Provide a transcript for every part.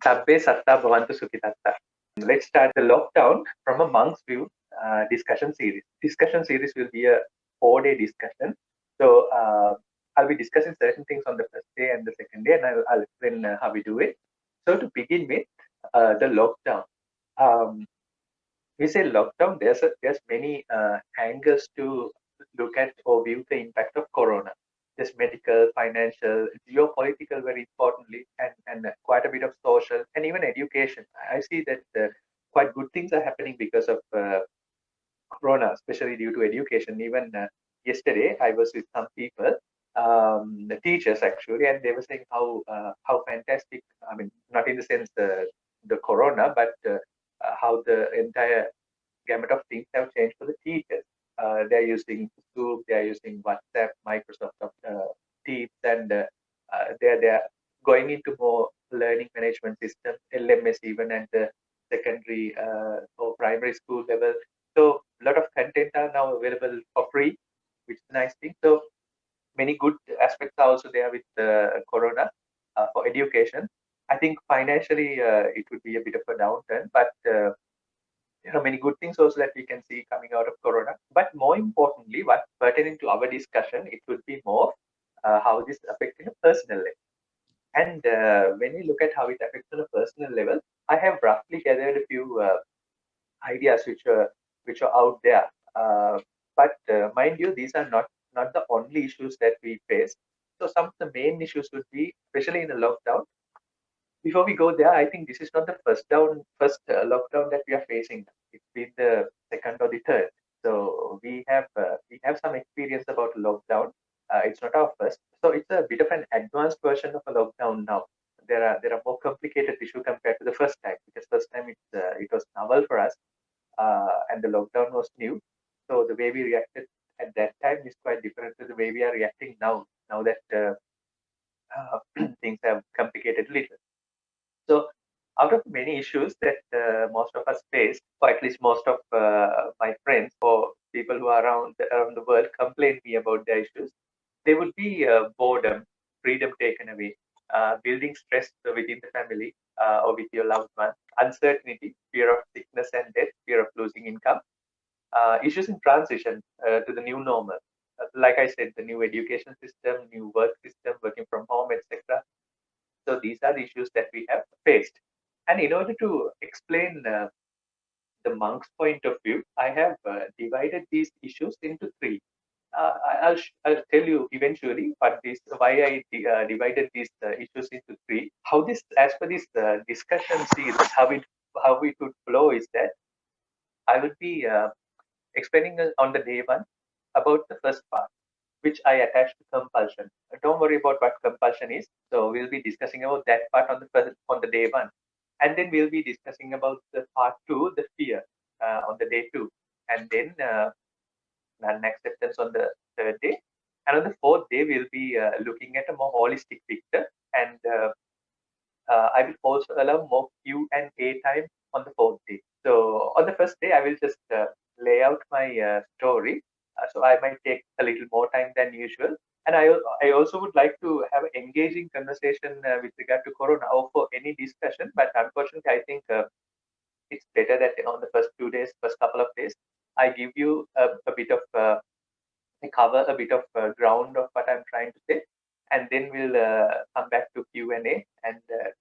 Sabbe satta bhavantu sukhitatta. Let's start the lockdown from a monk's view discussion series. Discussion series will be a 4-day discussion. So I'll be discussing certain things on the first day and the second day, and I'll explain how we do it. So to begin with, the lockdown. Um, we say lockdown. There's many angles to look at or view the impact of Corona. There's medical, financial, geopolitical, very importantly, and quite a bit of social and even education. I see that quite good things are happening because of Corona, especially due to education. Even yesterday, I was with some people, the teachers actually, and they were saying how fantastic. I mean, not in the sense the Corona, but how the entire gamut of things have changed for the teachers. They're using Zoom, they're using WhatsApp, Microsoft Teams, and they're going into more learning management system, LMS even at the secondary or primary school level. So a lot of content are now available for free, which is a nice thing. So many good aspects are also there with Corona for education. I think financially it would be a bit of a downturn, but many good things also that we can see coming out of Corona. But more importantly, what pertaining to our discussion, it would be more how this affects in a personal level. And when we look at how it affects on a personal level, I have roughly gathered a few ideas which are out there. Mind you, these are not the only issues that we face. So some of the main issues would be, especially in a lockdown. Before we go there, I think this is not the first lockdown that we are facing. It's been the second or the third. So we have some experience about lockdown. It's not our first, so it's a bit of an advanced version of a lockdown now. There are more complicated issue compared to the first time, because first time it was novel for us, and the lockdown was new. So the way we reacted at that time is quite different to the way we are reacting now. Now that things have complicated a little. So, out of many issues that most of us face, or at least most of my friends or people who are around the world complain me about their issues, they would be boredom, freedom taken away, building stress within the family or with your loved one, uncertainty, fear of sickness and death, fear of losing income, issues in transition to the new normal. Like I said, the new education system, new work system, working from home, etc. So these are the issues that we have faced. And in order to explain the monk's point of view, I have divided these issues into three. I'll tell you eventually why I divided these issues into three. How this, as per this discussion series, how it would flow is that I would be explaining on the day one about the first part, which I attach to compulsion. Don't worry about what compulsion is. So we'll be discussing about that part on the day one, and then we'll be discussing about the part two, the fear, on the day two, and then an acceptance on the third day, and on the fourth day we'll be looking at a more holistic picture, and I will also allow more Q and A time on the fourth day. So on the first day, I will just lay out my story. So I might take a little more time than usual. And I also would like to have an engaging conversation with regard to Corona or for any discussion. But unfortunately, I think it's better that on the first 2 days, first couple of days, I give you a bit of cover a bit of ground of what I'm trying to say, and then we'll come back to Q&A and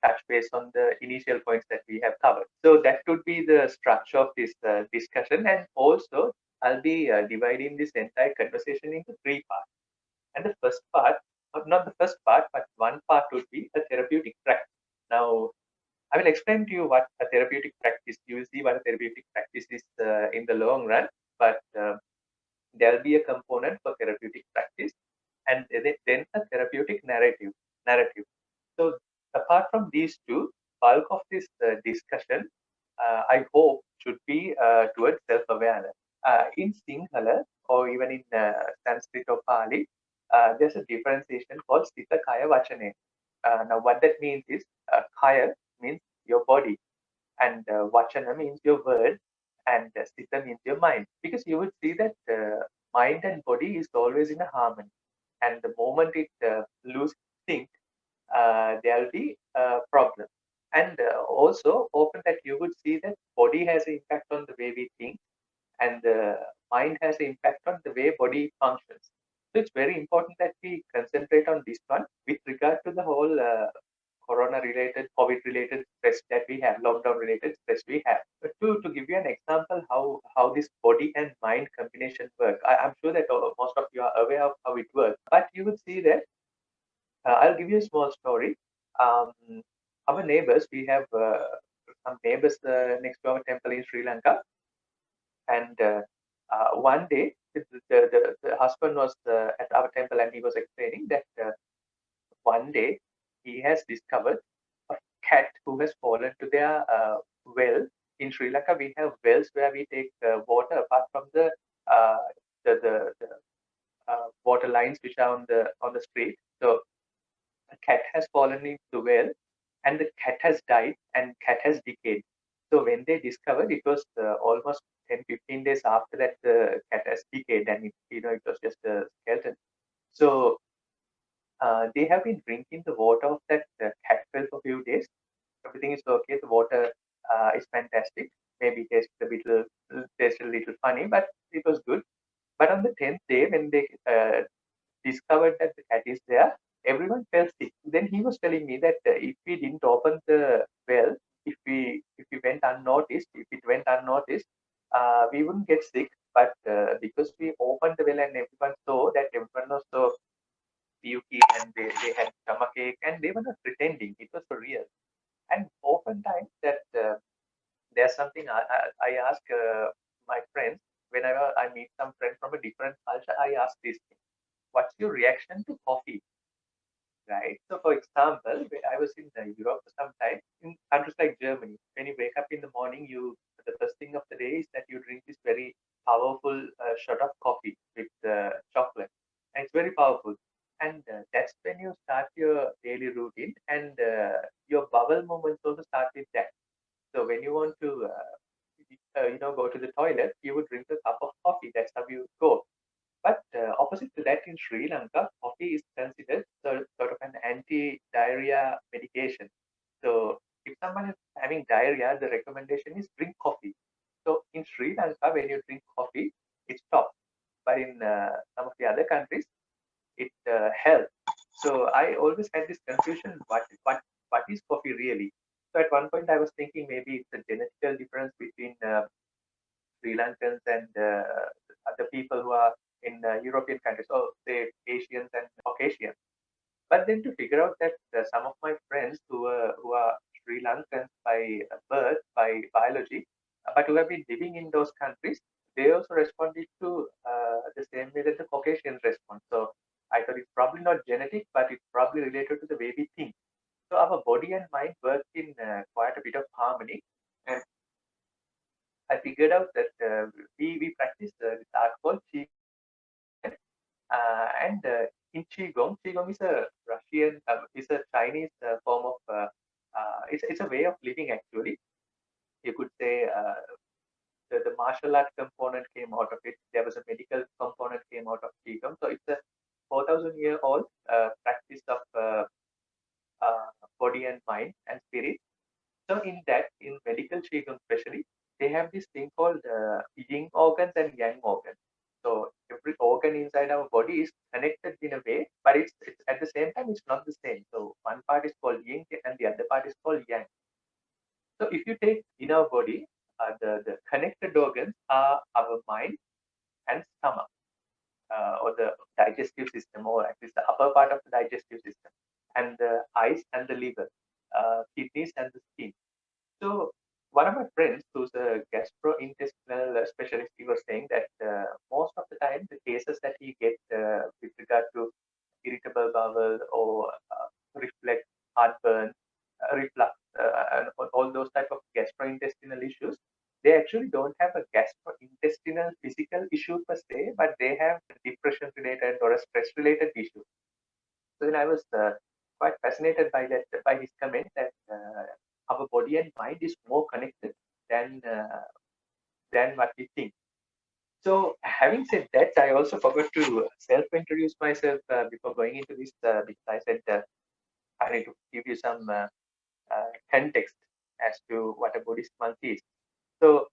touch base on the initial points that we have covered. So that would be the structure of this discussion, and also I'll be dividing this entire conversation into three parts. And the first part, or not the first part, but one part would be a therapeutic practice. Now, I will explain to you what a therapeutic practice. You will see what a therapeutic practice is in the long run, but there'll be a component for therapeutic practice, and then a therapeutic narrative. So apart from these two, bulk of this discussion, I hope, should be towards self-awareness. In Sinhala or even in Sanskrit or Pali, there's a differentiation called Sita Kaya Vachane. Now what that means is Kaya means your body, and Vachana means your word, and Sita means your mind. Because you would see that mind and body is always in a harmony, and the moment it lose sync, there'll be a problem. And also often that you would see that body has an impact on the way we think, and the mind has an impact on the way body functions. So it's very important that we concentrate on this one with regard to the whole corona related, COVID related stress that we have, lockdown related stress we have. But to give you an example how this body and mind combination work, I'm sure that most of you are aware of how it works, but you would see that I'll give you a small story. Um, our neighbors, we have some neighbors next to our temple in Sri Lanka, and one day the husband was at our temple and he was explaining that one day he has discovered a cat who has fallen to their well. In Sri Lanka, we have wells where we take water apart from uh, the water lines which are on the street. So a cat has fallen into the well, and the cat has died and cat has decayed. So when they discovered, it was almost 10-15 days after that the cat has decayed, and it was just a skeleton. So they have been drinking the water of that cat well for a few days. Everything is okay. The water is fantastic. Maybe tasted a little funny, but it was good. But on the 10th day, when they discovered that the cat is there, everyone fell sick. Then he was telling me that if we didn't open the well, if we went unnoticed, if it went unnoticed, we wouldn't get sick. But because we opened the well and everyone saw that everyone was so puky and they had stomachache and they were not pretending; it was for real. And oftentimes that there's something I ask my friends whenever I meet some friend from a different culture. I ask this thing: what's your reaction to coffee? Right. So, for example, when I was in Europe for some time, in countries like Germany, when you wake up in the morning, the first thing of the day is that you drink this very powerful shot of coffee with chocolate, and it's very powerful. And that's when you start your daily routine, and your bowel movements also start with that. So when you want to, go to the toilet, you would drink a cup of coffee. That's how you go. But opposite to that, in Sri Lanka, coffee is considered sort of an anti-diarrhea medication. So if someone is having diarrhea, the recommendation is drink coffee. So in Sri Lanka, when you drink coffee, it stops. But in some of the other countries, it helps. So I always had this confusion: what is coffee really? So at one point, I was thinking maybe it's a genetical difference between Sri Lankans and other people who are in European countries, or say Asians and Caucasians. But then to figure out that some of my friends who are Sri Lankans by birth, by biology, but who have been living in those countries, they also responded to the same way that the Caucasians respond. So I thought it's probably not genetic, but it's probably related to the way we think. So our body and mind work in quite a bit of harmony. And I figured out that we practice this art called and in Qigong is a is a Chinese form of, it's a way of living actually. You could say the martial art component came out of it. There was a medical component came out of Qigong. So it's a 4,000-year-old practice of uh, body and mind and spirit. So in that, in medical Qigong especially, they have this thing called yin organs and yang organs. So every organ inside our body is connected in a way, but it's at the same time it's not the same. So one part is called yin and the other part is called yang. So if you take in our body, the connected organs are our mind and stomach, or the digestive system, or at least the upper part of the digestive system, and the eyes and the liver, kidneys and the skin. So one of my friends, who's a gastrointestinal specialist, he was saying that most of the time the cases that he gets with regard to irritable bowel or reflux, heartburn, reflux, and all those type of gastrointestinal issues, they actually don't have a gastrointestinal physical issue per se, but they have depression related or a stress related issue. So then I was quite fascinated by that, by his comment that our body and mind is more connected than what we think. So having said that, I also forgot to self-introduce myself before going into this because I said I need to give you some context as to what a Buddhist monk is. So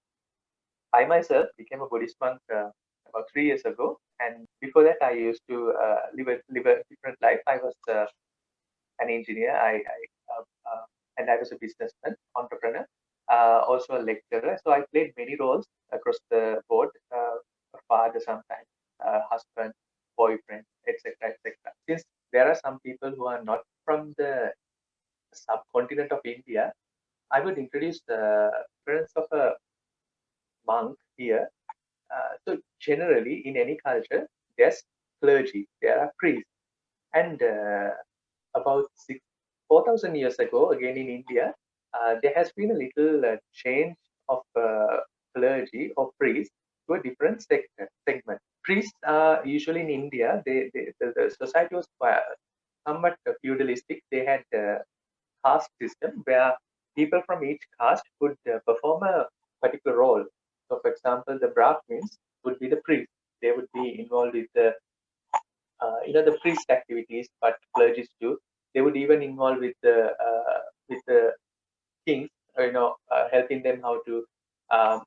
I myself became a Buddhist monk about 3 years ago, and before that, I used to live a different life. I was an engineer. And I was a businessman, entrepreneur, also a lecturer. So I played many roles across the board: a father, sometimes husband, boyfriend, etc., etc. Since there are some people who are not from the subcontinent of India, I would introduce the appearance of a monk here. So generally, in any culture, there's clergy, there are priests, and about 4,000 years ago, again in India, there has been a little change of clergy or priests to a different segment. Priests are usually in India. The society was somewhat feudalistic. They had a caste system where people from each caste could perform a particular role. So, for example, the Brahmins would be the priests. They would be involved with the priest activities, but clergies do. They would even involve with the kings, helping them how to um,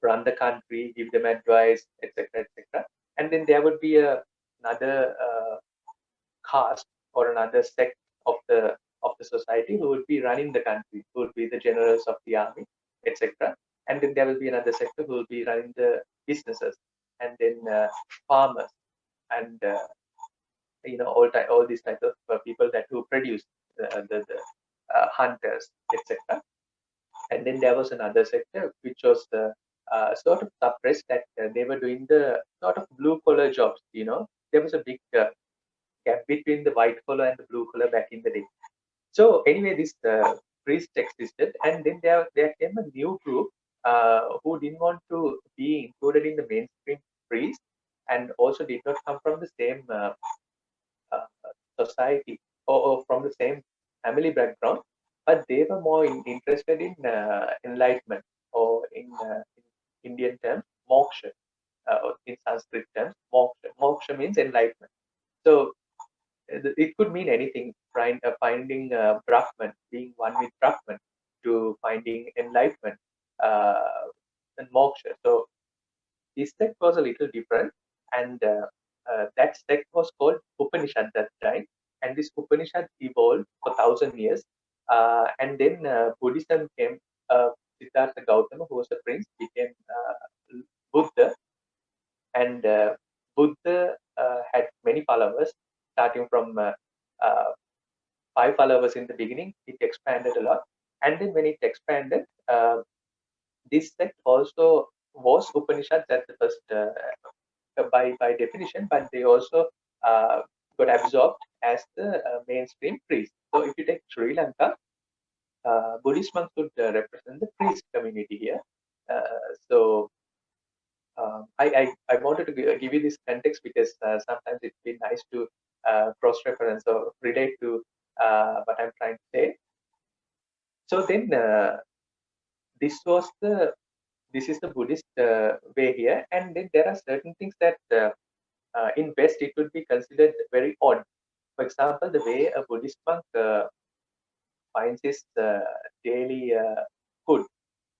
run the country, give them advice, etc., etc. And then there would be another caste or another sect of the society who would be running the country, who would be the generals of the army, etc. And then there will be another sector who will be running the businesses, and then farmers, and all these types of people that who produce the hunters, etc. And then there was another sector which was sort of suppressed, that they were doing the sort of blue collar jobs. There was a big gap between the white collar and the blue collar back in the day. So anyway, this priest existed, and then there came a new group who didn't want to be included in the mainstream priest, and also did not come from the same uh, society, or from the same family background, but they were more interested in enlightenment, or in Indian terms, moksha, or in Sanskrit terms, moksha. Moksha means enlightenment. So it could mean anything, finding Brahman, being one with Brahman, to finding enlightenment and moksha. So this sect was a little different, and that sect was called Upanishad that time. And this Upanishad evolved for 1,000 years, and then Buddhism came. Siddhartha Gautama, who was a prince, became Buddha, and Buddha had many followers, starting from uh, 5 followers in the beginning. It expanded a lot, and then when it expanded, this sect also was Upanishads at the first, by definition, but they also got absorbed as the mainstream priest. So if you take Sri Lanka, Buddhist monks would represent the priest community here. So I wanted to give you this context because sometimes it's been nice to cross-reference or relate to what I'm trying to say. So then this is the Buddhist way here, and then there are certain things that in West it would be considered very odd. For example, the way a Buddhist monk finds his daily food.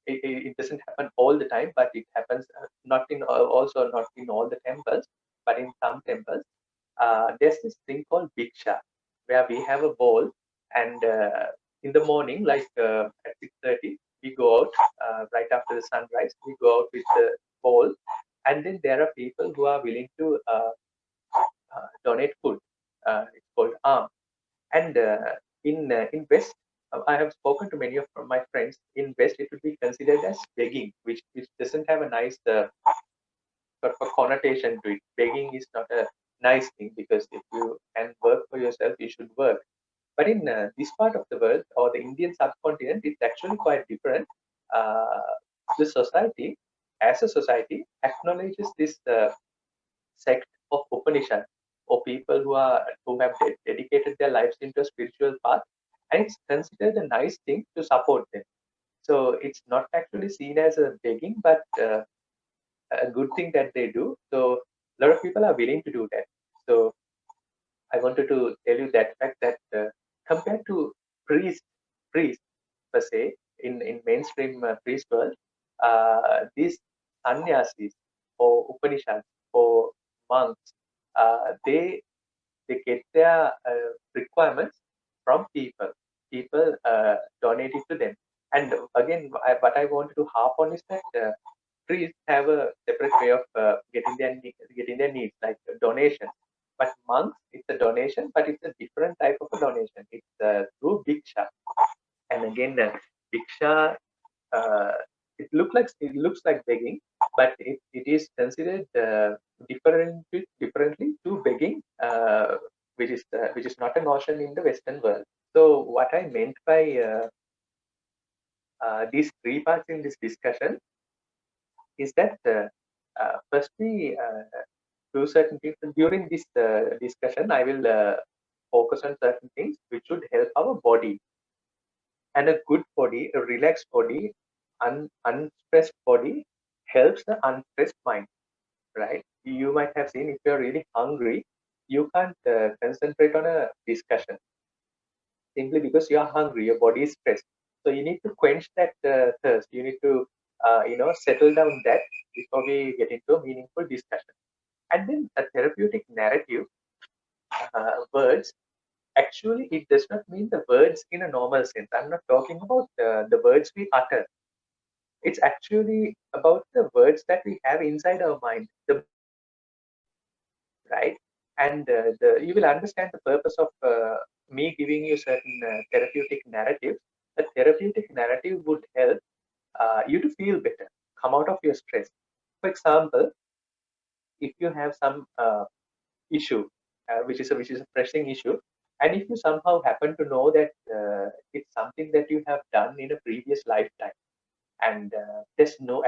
It doesn't happen all the time, but it happens not in also not in all the temples, but in some temples. There's this thing called bhiksha, where we have a bowl, and in the morning, like at 6:30, we go out right after the sunrise. We go out with the bowl, and then there are people who are willing to donate food. It's called alms. And in West, I have spoken to many of my friends. In West, it would be considered as begging, which doesn't have a nice sort of a connotation to it. Begging is not a nice thing, because if you can work for yourself, you should work. But in this part of the world, or the Indian subcontinent, it's actually quite different. Uh, the society, as a society, acknowledges this sect of Upanishad, or people who have dedicated their lives into a spiritual path, and it's considered a nice thing to support them. So it's not actually seen as a begging, but a good thing that they do. So a lot of people are willing to do that. So I wanted to tell you that fact, that compared to priests, priests per se, in mainstream priest world, these sannyasis or Upanishads or monks, they get their requirements from people. People donate it to them. And again, what I wanted to harp on is that priests have a separate way of getting their needs, like donation. But monks, it's a donation, but it's a different type of a donation. It's through bhiksha. And again, bhiksha, uh, it looks like begging, but it is considered differently to begging, which is not a notion in the Western world. So what I meant by these three parts in this discussion is that firstly, do certain things during this discussion. I will focus on certain things which should help our body. And a good body, a relaxed body, unstressed body helps the unstressed mind, right? You might have seen if you're really hungry, you can't concentrate on a discussion simply because you are hungry, your body is stressed. So you need to quench that thirst. You need to, settle down that before we get into a meaningful discussion. And then a therapeutic narrative, words, actually, it does not mean the words in a normal sense. I'm not talking about the words we utter. It's actually about the words that we have inside our mind, the right? And you will understand the purpose of me giving you certain therapeutic narratives. A therapeutic narrative would help you to feel better, come out of your stress. For example, if you have some issue, which is a pressing issue, and if you somehow happen to know that it's something that you have done in a previous lifetime, and there's no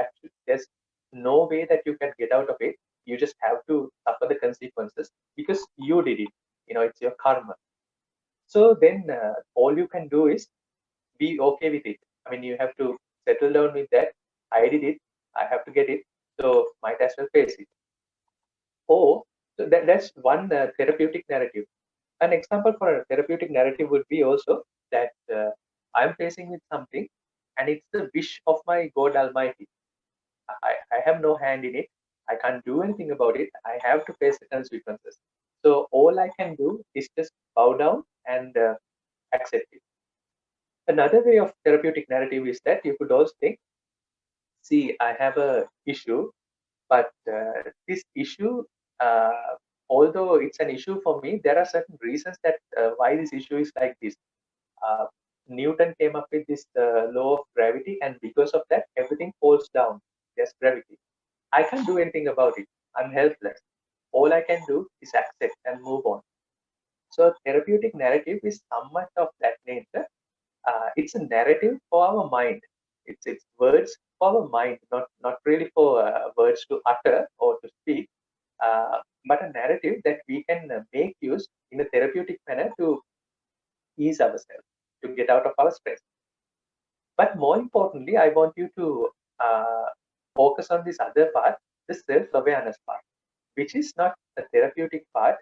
way that you can get out of it. You just have to suffer the consequences because you did it. It's your karma. So then all you can do is be okay with it. I mean, you have to settle down with that. I did it. I have to get it. So might as well face it. Or so that's one therapeutic narrative. An example for a therapeutic narrative would be also that I'm facing with something, and it's the wish of my God Almighty. I have no hand in it. I can't do anything about it. I have to face the consequences. So all I can do is just bow down and accept it. Another way of therapeutic narrative is that you could also think, see, I have a issue, but this issue, although it's an issue for me, there are certain reasons that why this issue is like this. Uh, Newton came up with this law of gravity, and because of that, everything falls down. There's gravity. I can't do anything about it. I'm helpless. All I can do is accept and move on. So, therapeutic narrative is somewhat of that nature. It's a narrative for our mind. It's words for our mind, not really for words to utter or to speak, but a narrative that we can make use in a therapeutic manner to ease ourselves, to get out of our stress. But more importantly, I want you to uh, focus on this other part, the self-awareness part, which is not a therapeutic part,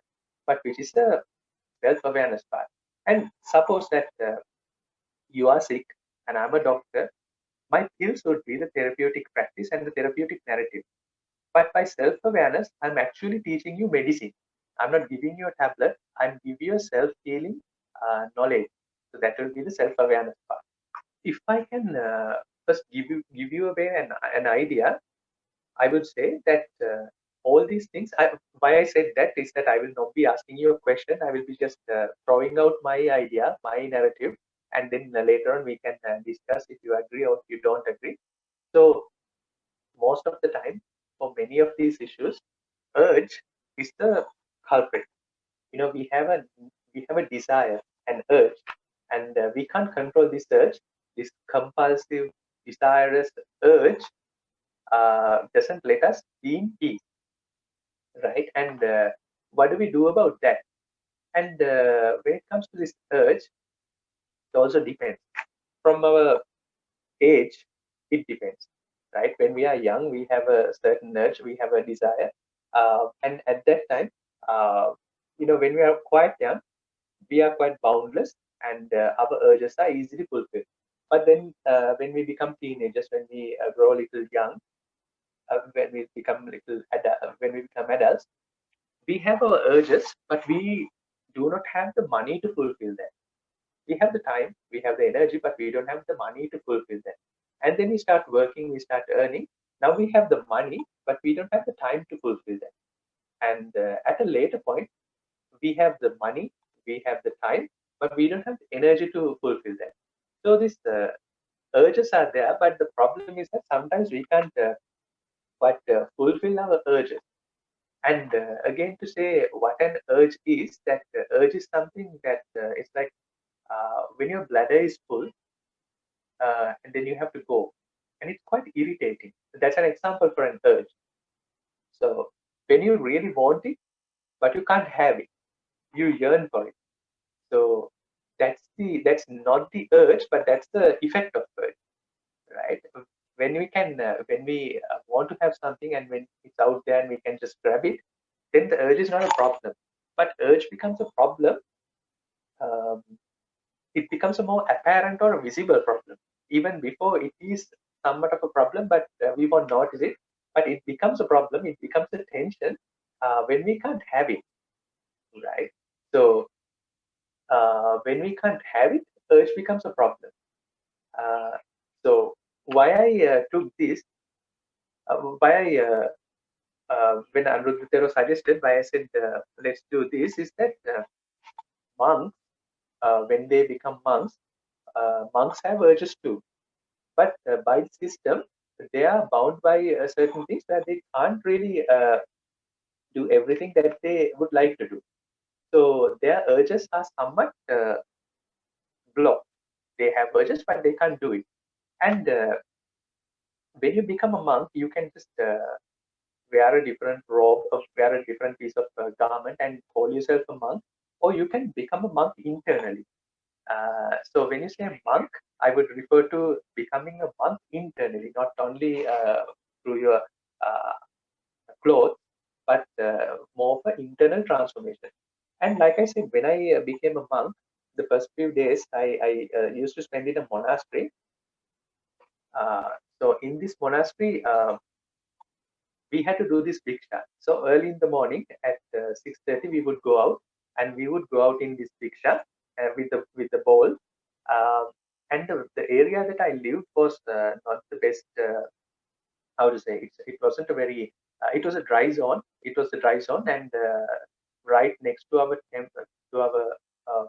but which is the self-awareness part. And suppose that you are sick and I'm a doctor, my skills would be the therapeutic practice and the therapeutic narrative. But by self-awareness, I'm actually teaching you medicine. I'm not giving you a tablet. I'm giving you a self-healing knowledge. So that will be the self-awareness part. If I can first give you away an idea, I would say that all these things. Why I said that is that I will not be asking you a question. I will be just throwing out my idea, my narrative, and then later on we can discuss if you agree or if you don't agree. So most of the time, for many of these issues, urge is the culprit. We have a desire, an urge, and we can't control this urge. This compulsive, desirous urge doesn't let us be in peace, right? And what do we do about that? And when it comes to this urge, it also depends. From our age, it depends, right? When we are young, we have a certain urge, we have a desire, and at that time, when we are quite young, we are quite boundless, and our urges are easily fulfilled. But then when we become teenagers, when we grow a little young, when we become adults, we have our urges, but we do not have the money to fulfill them. We have the time, we have the energy, but we don't have the money to fulfill them. And then we start working, we start earning. Now we have the money, but we don't have the time to fulfill them. And at a later point, we have the money, we have the time, but we don't have the energy to fulfill them. So these urges are there, but the problem is that sometimes we can't fulfill our urges. And again, to say what an urge is, that urge is something that it's like when your bladder is full, and then you have to go, and it's quite irritating. That's an example for an urge. So when you really want it, but you can't have it, you yearn for it. So that's not the urge, but that's the effect of urge, right? When we want to have something, and when it's out there and we can just grab it, then the urge is not a problem. But urge becomes a problem. Um, it becomes a more apparent or a visible problem. Even before it is somewhat of a problem, but we won't notice it. But it becomes a problem. It becomes a tension when we can't have it, right? So when we can't have it, urge becomes a problem. Uh, so why I took this, why I when Anuruddha suggested, why I said let's do this, is that monks, when they become monks, monks have urges too. But by the system, they are bound by certain things that they can't really do everything that they would like to do. So their urges are somewhat blocked. They have urges, but they can't do it. And when you become a monk, you can just wear a different robe, or wear a different piece of garment, and call yourself a monk, or you can become a monk internally. So when you say monk, I would refer to becoming a monk internally, not only through your uh, clothes, but more of an internal transformation. And like I said, when I became a monk, the first few days I used to spend in a monastery. Uh, so in this monastery, we had to do this bhiksha. So early in the morning at 6:30, we would go out, and we would go out in this bhiksha with the bowl. Uh, and the area that I lived was not the best. How to say it wasn't a very. It was a dry zone. It was a dry zone, and right next to our temple, to our uh,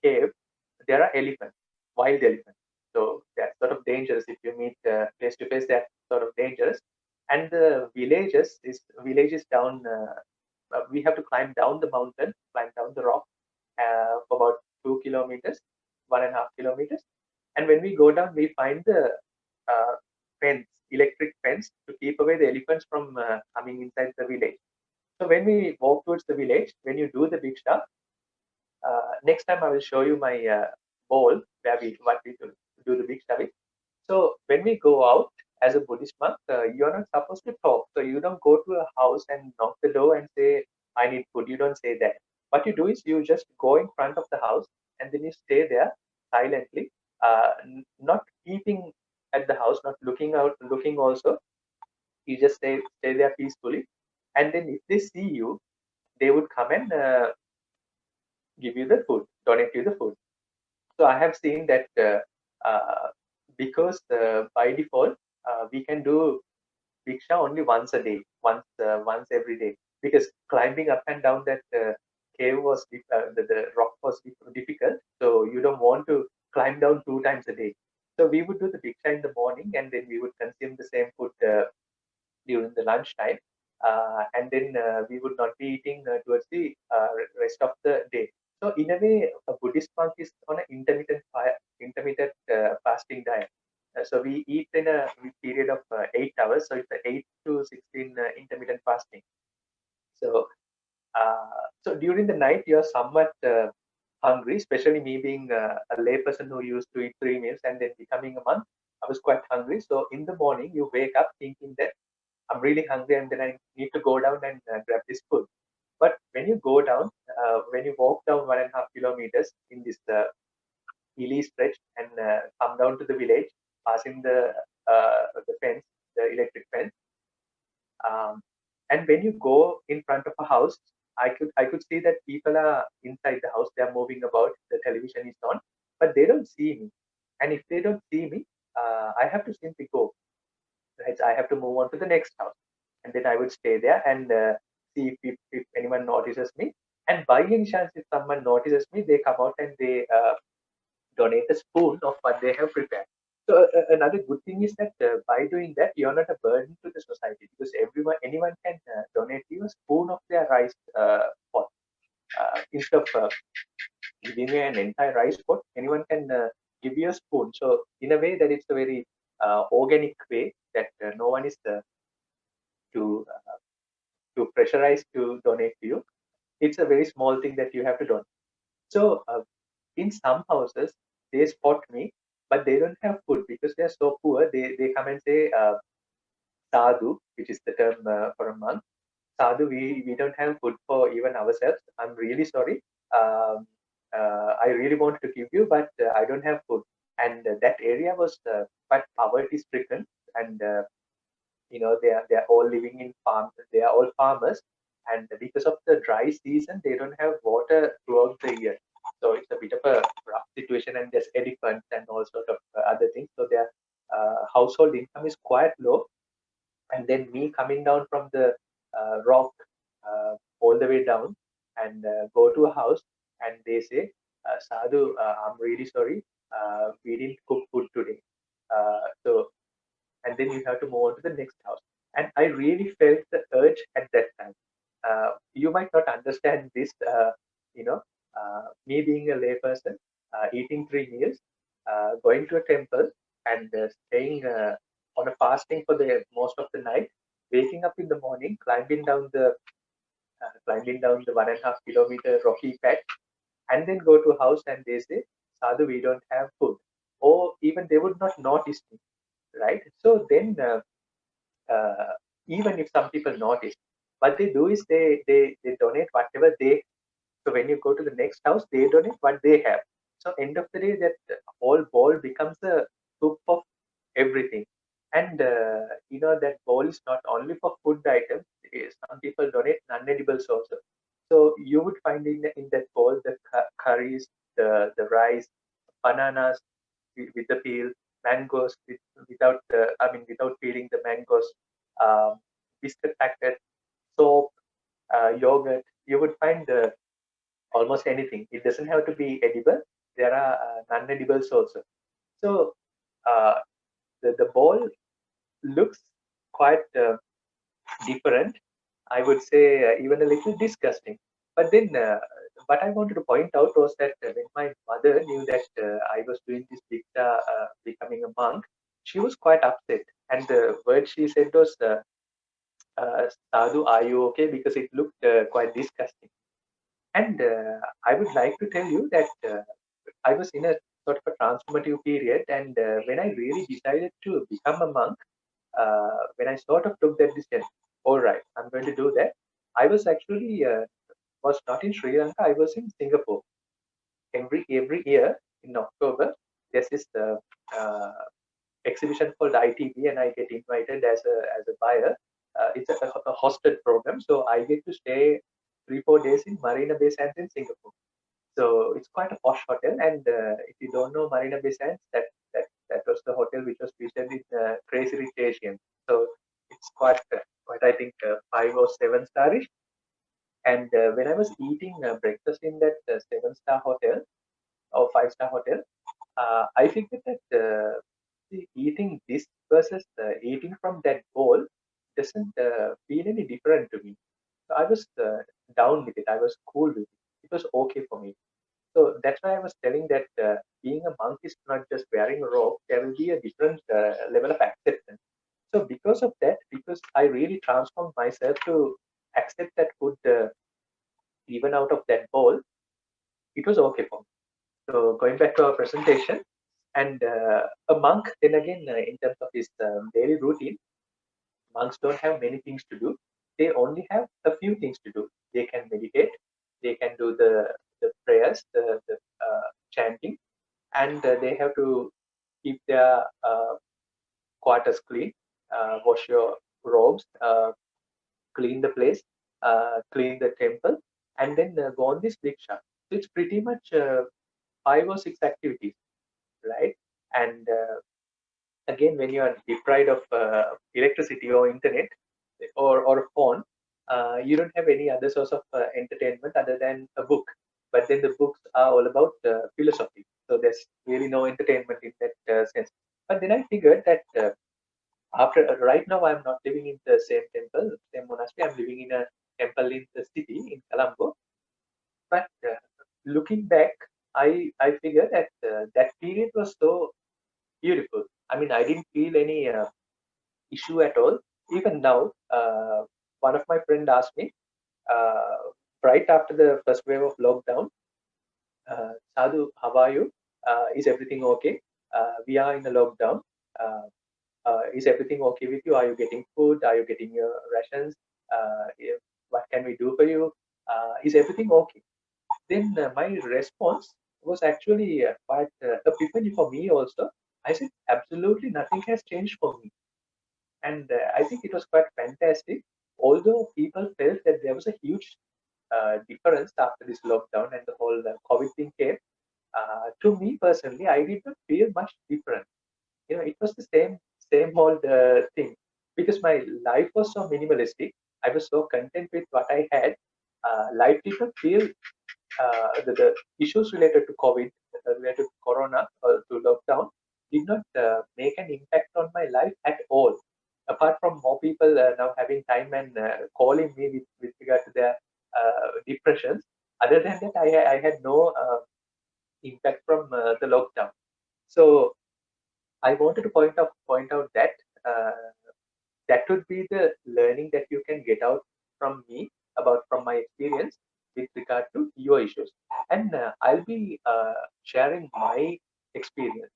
cave, there are elephants, wild elephants. So that's sort of dangerous if you meet face to face. That's sort of dangerous. And the villages down. We have to climb down the mountain, climb down the rock for about 2 kilometers, 1.5 kilometers. And when we go down, we find the uh, fence, electric fence, to keep away the elephants from coming inside the village. So when we walk towards the village, when you do the big stuff, next time I will show you my bowl where we what we do the big stuff. So when we go out as a Buddhist monk, you're not supposed to talk. So you don't go to a house and knock the door and say, "I need food." You don't say that. What you do is you just go in front of the house, and then you stay there silently, not peeping at the house, not looking out, looking also. You just stay there peacefully, and then if they see you, they would come and give you the food, donate you the food. So I have seen that because by default we can do Diksha only once a day, once every day, because climbing up and down that cave was the rock was difficult. So you don't want to climb down 2 times a day. So we would do the Diksha in the morning, and then we would consume the same food during the lunchtime, and then we would not be eating towards the rest of the day. So in a way, a Buddhist monk is on an intermittent fasting diet. So we eat in a period of 8 hours. So it's a 8 to 16 intermittent fasting. So so during the night, you're somewhat hungry, especially me being a layperson who used to eat 3 meals and then becoming a monk. I was quite hungry. So in the morning, you wake up thinking that I'm really hungry, and then I need to go down and grab this food. But when you go down, when you walk down 1.5 kilometers in this hilly stretch and come down to the village, passing the fence, the electric fence. Um, and when you go in front of a house, I could see that people are inside the house. They are moving about. The television is on, but they don't see me. And if they don't see me, I have to simply go. Right? I have to move on to the next house, and then I would stay there and see if anyone notices me. And by any chance, if someone notices me, they come out and they donate a spoon of what they have prepared. So another good thing is that by doing that, you're not a burden to the society because anyone can donate you a spoon of their rice pot. Instead of giving you an entire rice pot, anyone can give you a spoon. So in a way, that it's a very organic way that no one is to to pressurize to donate to you. It's a very small thing that you have to donate. So in some houses, they spot me, but they don't have food because they're so poor. They come and say, sadhu, which is the term for a monk. Sadhu, we don't have food for even ourselves. I'm really sorry. Um, I really want to give you, but I don't have food. And that area was quite poverty stricken, and they are all living in farms. They are all farmers, and because of the dry season, they don't have water throughout the year. So it's a bit of a rough situation, and there's elephants and all sort of other things. So their household income is quite low. And then me coming down from the rock all the way down and go to a house, and they say, Sadhu, I'm really sorry, we didn't cook food today. So and then you have to move on to the next house. And I really felt the urge at that time. You might not understand this, me being a layperson, eating 3 meals, going to a temple, and staying on a fasting for the most of the night, waking up in the morning, climbing down the 1.5 kilometer rocky patch, and then go to a house and they say, Sadhu, we don't have food. Or even they would not notice me, right? So then uh, even if some people notice, what they do is they donate whatever they. So when you go to the next house, they donate what they have. So end of the day, that whole bowl becomes a soup of everything. And that bowl is not only for food items. Some people donate non-edibles also. So you would find in that bowl the curries, the rice, bananas with the peel, mangoes without peeling the mangoes, um, biscuit packet, soap, yogurt. You would find almost anything. It doesn't have to be edible. There are non-edibles also. So uh, the bowl looks quite different. I would say even a little disgusting. But then, what I wanted to point out was that when my mother knew that I was doing this Diksha, becoming a monk, she was quite upset. And the word she said was, Sadhu, are you okay? Because it looked quite disgusting. And I would like to tell you that I was in a sort of a transformative period. And when I really decided to become a monk, when I sort of took that decision, all right, I'm going to do that. I was actually was not in Sri Lanka. I was in Singapore. Every year in October, there's this uh, exhibition called ITB, and I get invited as a buyer. It's a hosted program, so I get to stay 3-4 days in Marina Bay Sands in Singapore. So it's quite a posh hotel, and if you don't know Marina Bay Sands, that was the hotel which was featured in Crazy Rich Asians. So it's quite I think 5 or 7 starish. And when I was eating breakfast in that 7-star hotel or 5-star hotel, I figured that eating this versus eating from that bowl doesn't feel any different to me. So I was down with it. I was cool with it. It was okay for me. So that's why I was telling that being a monk is not just wearing a robe. There will be a different level of acceptance. So because of that, because I really transformed myself to accept that food even out of that bowl, it was okay for me. So going back to our presentation, and a monk, then again, in terms of his daily routine, monks don't have many things to do. They only have a few things to do. They can meditate. They can do the prayers, the chanting, and they have to keep their quarters clean, wash your robes, clean the place, clean the temple, and then go on this diksha. So it's pretty much 5 or 6 activities, right? And again, when you are deprived of electricity or internet or a phone, you don't have any other source of entertainment other than a book. But then the books are all about philosophy, so there's really no entertainment in that sense. But then I figured that after right now I'm not living in the same temple, same monastery. I'm living in a temple in the city in Colombo. But looking back, I figured that that period was so beautiful. I mean, I didn't feel any issue at all. Even now, one of my friend asked me uh, right after the first wave of lockdown, Sadhu, how are you? Is everything okay? We are in a lockdown. Uh, is everything okay with you? Are you getting food? Are you getting your rations? What can we do for you? Is everything okay? Then my response was actually quite epiphany for me also. I said, absolutely nothing has changed for me. And I think it was quite fantastic. Although people felt that there was a huge difference after this lockdown and the whole COVID thing came, to me personally, I did not feel much different. You know, it was the same old thing, because my life was so minimalistic. I was so content with what I had. Life did not feel the issues related to COVID, related to Corona or to lockdown, did not make an impact on my life at all. Apart from more people now having time and calling me with regard to their depressions, other than that, I had no impact from the lockdown. So I wanted to point out that uh, that would be the learning that you can get out from me, about from my experience with regard to your issues. And I'll be sharing my experience,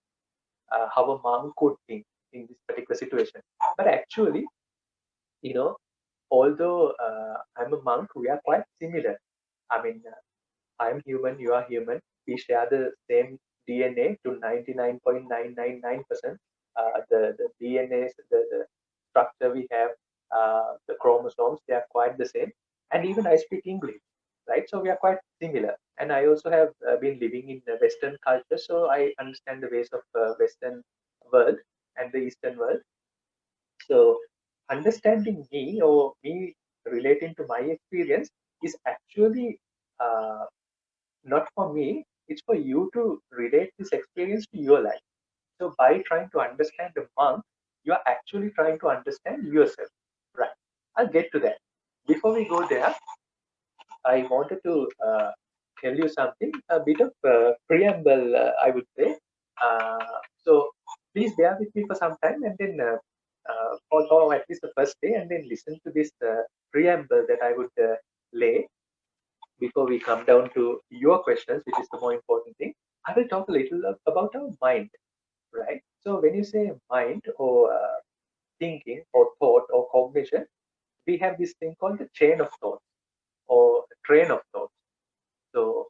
how a monk could think in this particular situation. But actually, you know, although I'm a monk, we are quite similar. I mean, I'm human, you are human. We share the same DNA to 99.999%. The DNAs, the structure we have, the chromosomes, they are quite the same. And even I speak English, right? So we are quite similar. And I also have been living in the Western culture, so I understand the ways of Western world and the Eastern world. So understanding me, or me relating to my experience, is actually not for me, it's for you to relate this experience to your life. So by trying to understand the monk, you are actually trying to understand yourself. Right. I'll get to that. Before we go there, I wanted to tell you something, a bit of preamble, I would say. So please bear with me for some time, and then for at least the first day, and then listen to this preamble that I would lay before we come down to your questions, which is the more important thing. I will talk a little about our mind, right? So when you say mind, or thinking or thought or cognition, we have this thing called the chain of thought or train of thought. So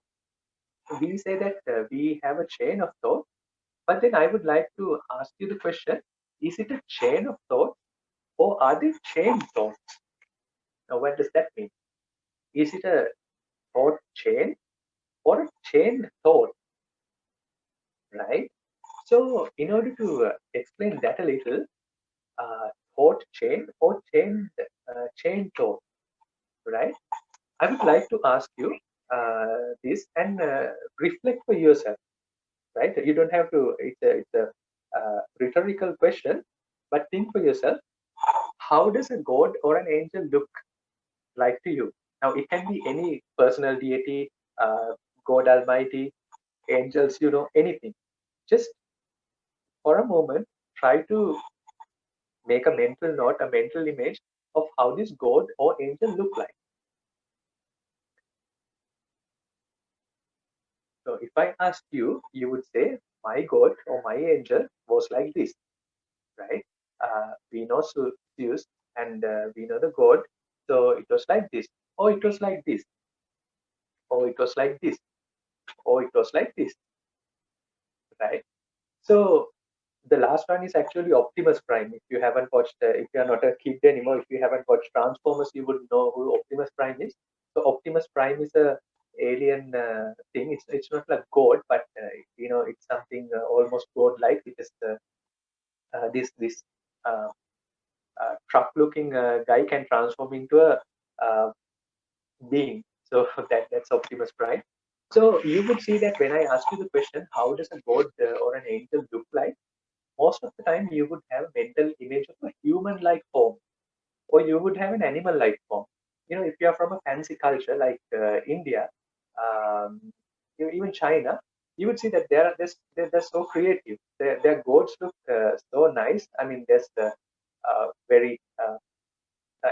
we say that we have a chain of thought, but then I would like to ask you the question: is it a chain of thought, or are they chain thoughts? Now, what does that mean? Is it a thought chain or a chain thought, right? So, in order to explain that a little, thought chain or chain thought, right? I would like to ask you this, and reflect for yourself, right? You don't have to. It's a rhetorical question, but think for yourself. How does a god or an angel look like to you? Now, it can be any personal deity, God Almighty, angels, anything. Just for a moment, try to make a mental note, a mental image of how this god or angel look like. So if I ask you, you would say, my god or my angel was like this, right? We know Zeus, and we know the god, so it was like this, or it was like this, or it was like this, or it was like this, right? So the last one is actually Optimus Prime. If you haven't watched, if you are not a kid anymore, if you haven't watched Transformers, you would know who Optimus Prime is. So Optimus Prime is a alien thing. It's not like God, but it's something almost God-like. It is this uh, truck-looking guy can transform into a uh, being. So that's Optimus Prime. So you would see that when I ask you the question, how does a god or an angel look like? Most of the time you would have a mental image of a human-like form, or you would have an animal-like form. If you are from a fancy culture like India, um, even China, you would see that they're so creative. Their gods look so nice. I mean, there's the very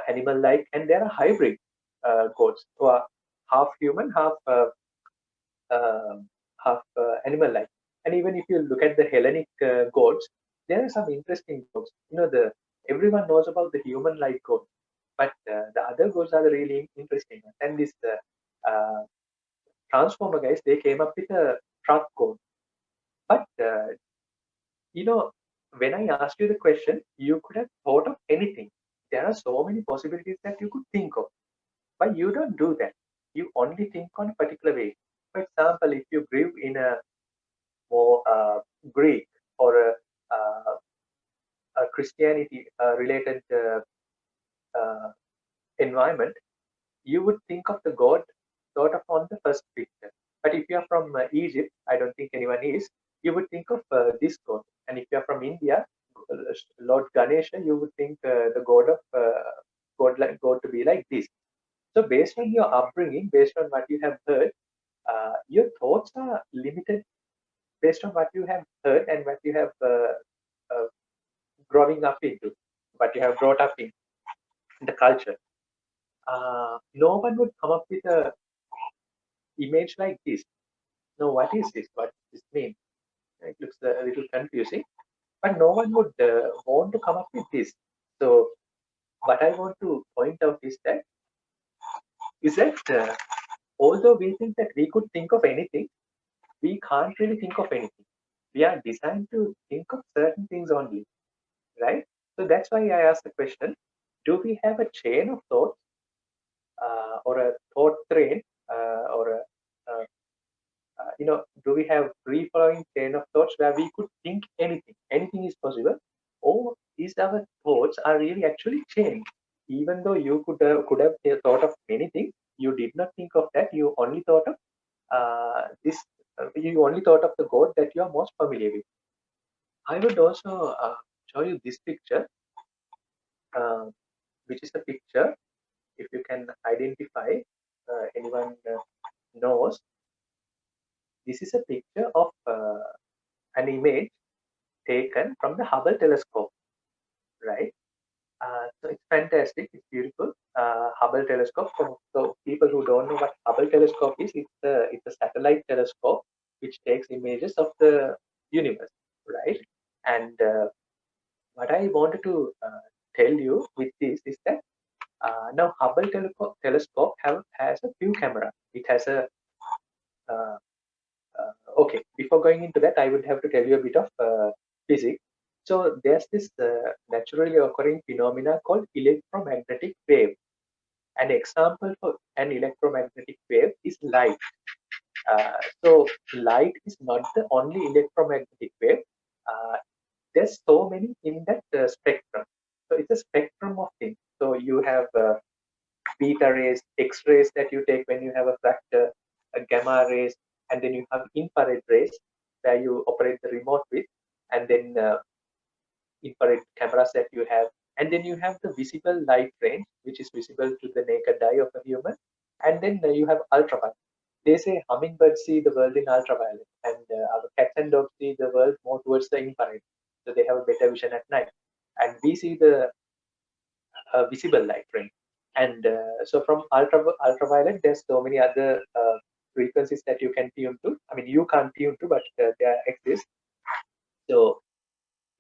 animal-like, and there are hybrid gods who are half human, uh, half animal-like. And even if you look at the Hellenic gods, there are some interesting gods. The everyone knows about the human-like gods, but the other gods are really interesting. And this Transformer guys, they came up with a truck god. But you know, when I asked you the question, you could have thought of anything. There are so many possibilities that you could think of, but you don't do that. You only think on a particular way. For example, if you grew in a more Greek or a Christianity related uh, environment, you would think of the god sort of on the first picture. But if you are from Egypt, I don't think anyone is, you would think of this god. And if you are from India, Lord Ganesha, you would think the god of god to be like this. So based on your upbringing, based on what you have heard, your thoughts are limited based on what you have heard and what you have uh, growing up into, what you have brought up in the culture. No one would come up with a image like this. No, what is this? What does this mean? It looks a little confusing, but no one would want to come up with this. So, what I want to point out is that although we think that we could think of anything, we can't really think of anything. We are designed to think of certain things only, right? So that's why I asked the question: do we have a chain of thoughts or a thought train or uh, do we have free flowing chain of thoughts where we could think anything? Anything is possible, or is our thoughts are really actually chained? Even though you could have thought of many things, you did not think of that. You only thought of this. You only thought of the god that you are most familiar with. I would also show you this picture, uh, which is a picture. If you can identify, anyone knows, this is a picture of an image taken from the Hubble telescope, right? So it's fantastic. It's beautiful. Hubble telescope. So people who don't know what Hubble telescope is, it's a satellite telescope which takes images of the universe, right? And what I wanted to tell you with this is that now Hubble telescope has a few cameras. It has a uh, okay, before going into that, I would have to tell you a bit of physics. So there's this naturally occurring phenomena called electromagnetic wave. An example for an electromagnetic wave is light. So light is not the only electromagnetic wave. Uh, there's so many in that spectrum. So it's a spectrum of things. So you have beta rays, X rays that you take when you have a fracture, gamma rays, and then you have infrared rays where you operate the remote with, and then infrared cameras that you have, and then you have the visible light range, which is visible to the naked eye of a human, and then you have ultraviolet. They say hummingbirds see the world in ultraviolet, and our cats and dogs see the world more towards the infrared, so they have a better vision at night, and we see the visible light range. And so from ultraviolet, there's so many other frequencies that you can tune to. I mean, you can't tune to, but they exist. So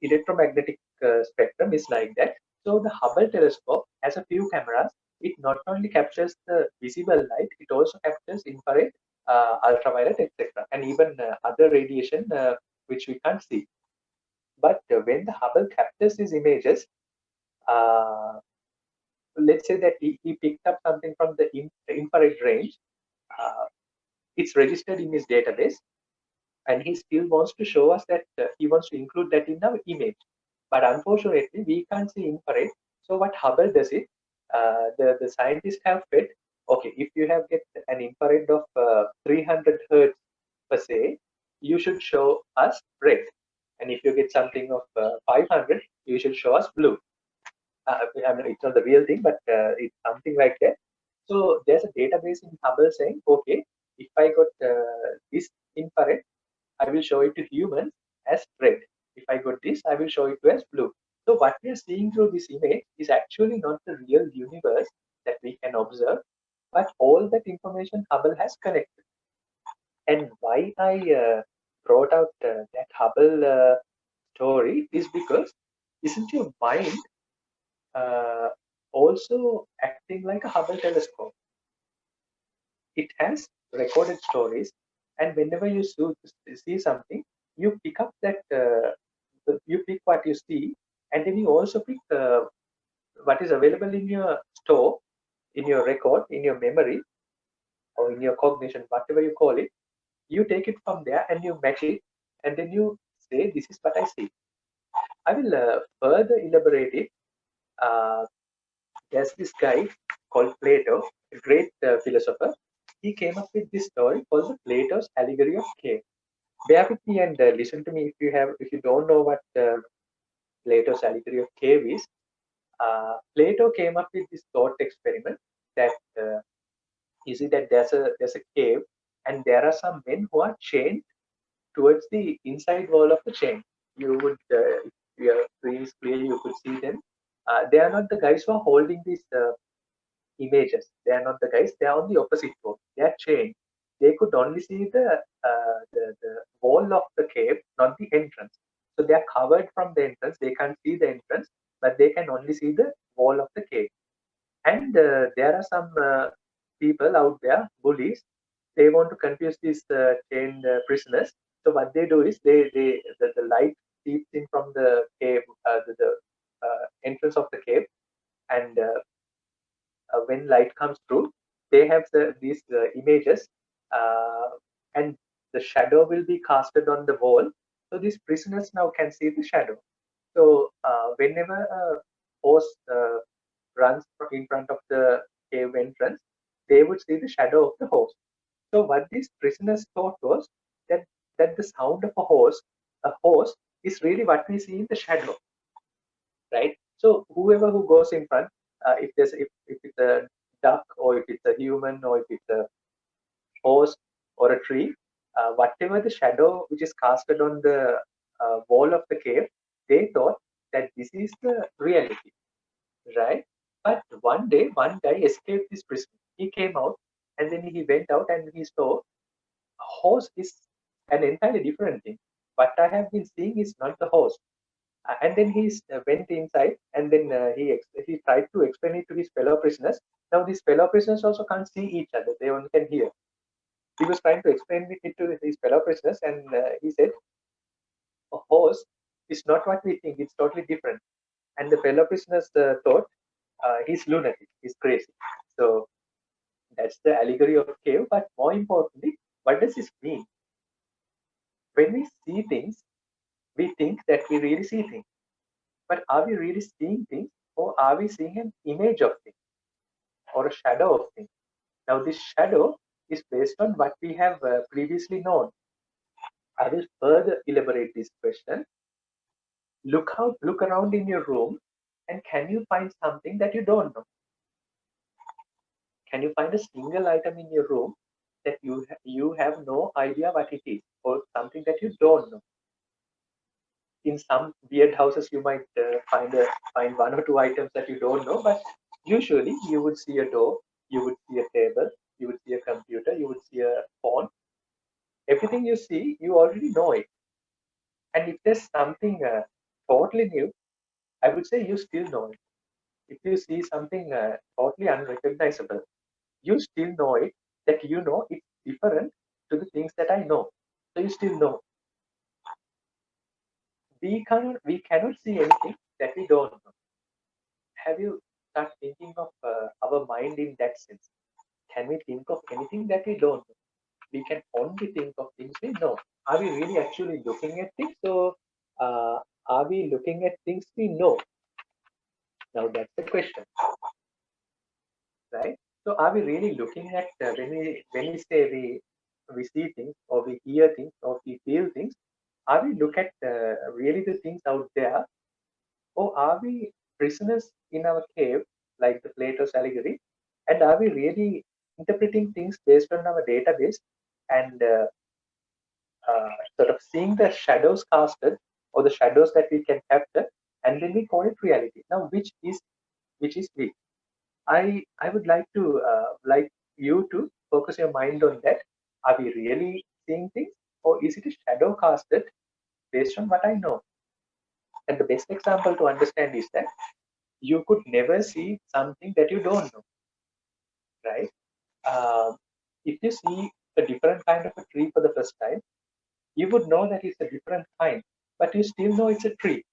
electromagnetic spectrum is like that. So the Hubble telescope has a few cameras. It not only captures the visible light, it also captures infrared, ultraviolet, etc., and even other radiation. which we can't see. But when the Hubble captures these images, uh, let's say that he picked up something from the infrared range, uh, it's registered in his database, and he still wants to show us that he wants to include that in our image. But unfortunately, we can't see infrared. So what Hubble does it, the scientists have fed, okay, if you have get an infrared of 300 hertz per se, you should show us red. And if you get something of 500, you should show us blue. I mean, it's not the real thing, but it's something like that. So there's a database in Hubble saying, okay, if I got this infrared, I will show it to humans as red. If I got this, I will show it to as blue. So what we are seeing through this image is actually not the real universe that we can observe, but all that information Hubble has collected. And why I brought out that Hubble story is because isn't your mind uh, also acting like a Hubble telescope? It has recorded stories, and whenever you see something, you pick up that you pick what you see, and then you also pick what is available in your store, in your record, in your memory, or in your cognition, whatever you call it. You take it from there and you match it, and then you say, "This is what I see." I will further elaborate it. Uh, there's this guy called Plato, a great philosopher. He came up with this story called the Plato's allegory of cave. Bear with me and listen to me if you don't know what Plato's allegory of cave is. Plato came up with this thought experiment that you see that there's a cave, and there are some men who are chained towards the inside wall of the chain. You would, if your screen is clear, you could see them. They are not the guys who are holding these images. They are not the guys. They are on the opposite wall. They are chained. They could only see the wall of the cave, not the entrance. So they are covered from the entrance. They can't see the entrance, but they can only see the wall of the cave. And there are some people out there, bullies. They want to confuse these chained prisoners. So what they do is the light seeps in from the cave, the entrance of the cave, and when light comes through, they have these images, uh, and the shadow will be casted on the wall. So these prisoners now can see the shadow. So whenever a horse runs in front of the cave entrance, they would see the shadow of the horse. So what these prisoners thought was that the sound of a horse, is really what we see in the shadow, right? So whoever who goes in front, if it's a duck or if it's a human or if it's a horse or a tree, whatever the shadow which is casted on the wall of the cave, they thought that this is the reality, right? But one day, one guy escaped this prison. He came out and then he went out and he saw a horse is an entirely different thing. What I have been seeing is not the horse. And then he went inside and then he tried to explain it to his fellow prisoners. Now these fellow prisoners also can't see each other; they only can hear. He was trying to explain it to his fellow prisoners, and he said, "A horse is not what we think; it's totally different." And the fellow prisoners thought he's lunatic, he's crazy. So that's the allegory of cave. But more importantly, what does this mean? When we see things, we think that we really see things. But are we really seeing things, or are we seeing an image of things or a shadow of things? Now, this shadow is based on what we have previously known. I will further elaborate this question. Look around in your room, and can you find something that you don't know? Can you find a single item in your room that you have no idea what it is, or something that you don't know? In some weird houses, you might find one or two items that you don't know, but usually you would see a door, you would see a table, you would see a computer, you would see a phone. Everything you see, you already know it. And if there's something totally new, I would say you still know it. If you see something totally unrecognizable, you still know it, that you know it's different to the things that I know. So you still know. we cannot see anything that we don't know. Have you start thinking of our mind in that sense? Can we think of anything that we don't know? We can only think of things we know. Are we really actually looking at things? So, are we looking at things we know? Now that's the question, right? So, are we really looking at when we say we see things or we hear things or we feel things? Are we look at really the things out there, or are we prisoners in our cave, like the Plato's allegory? And are we really interpreting things based on our database and sort of seeing the shadows casted or the shadows that we can capture, and then we call it reality? Now, which is we? I would like you to focus your mind on that. Are we really seeing things, or is it a shadow casted based on what I know? And the best example to understand is that you could never see something that you don't know, right? Um, if you see a different kind of a tree for the first time, you would know that it's a different kind, but you still know it's a tree.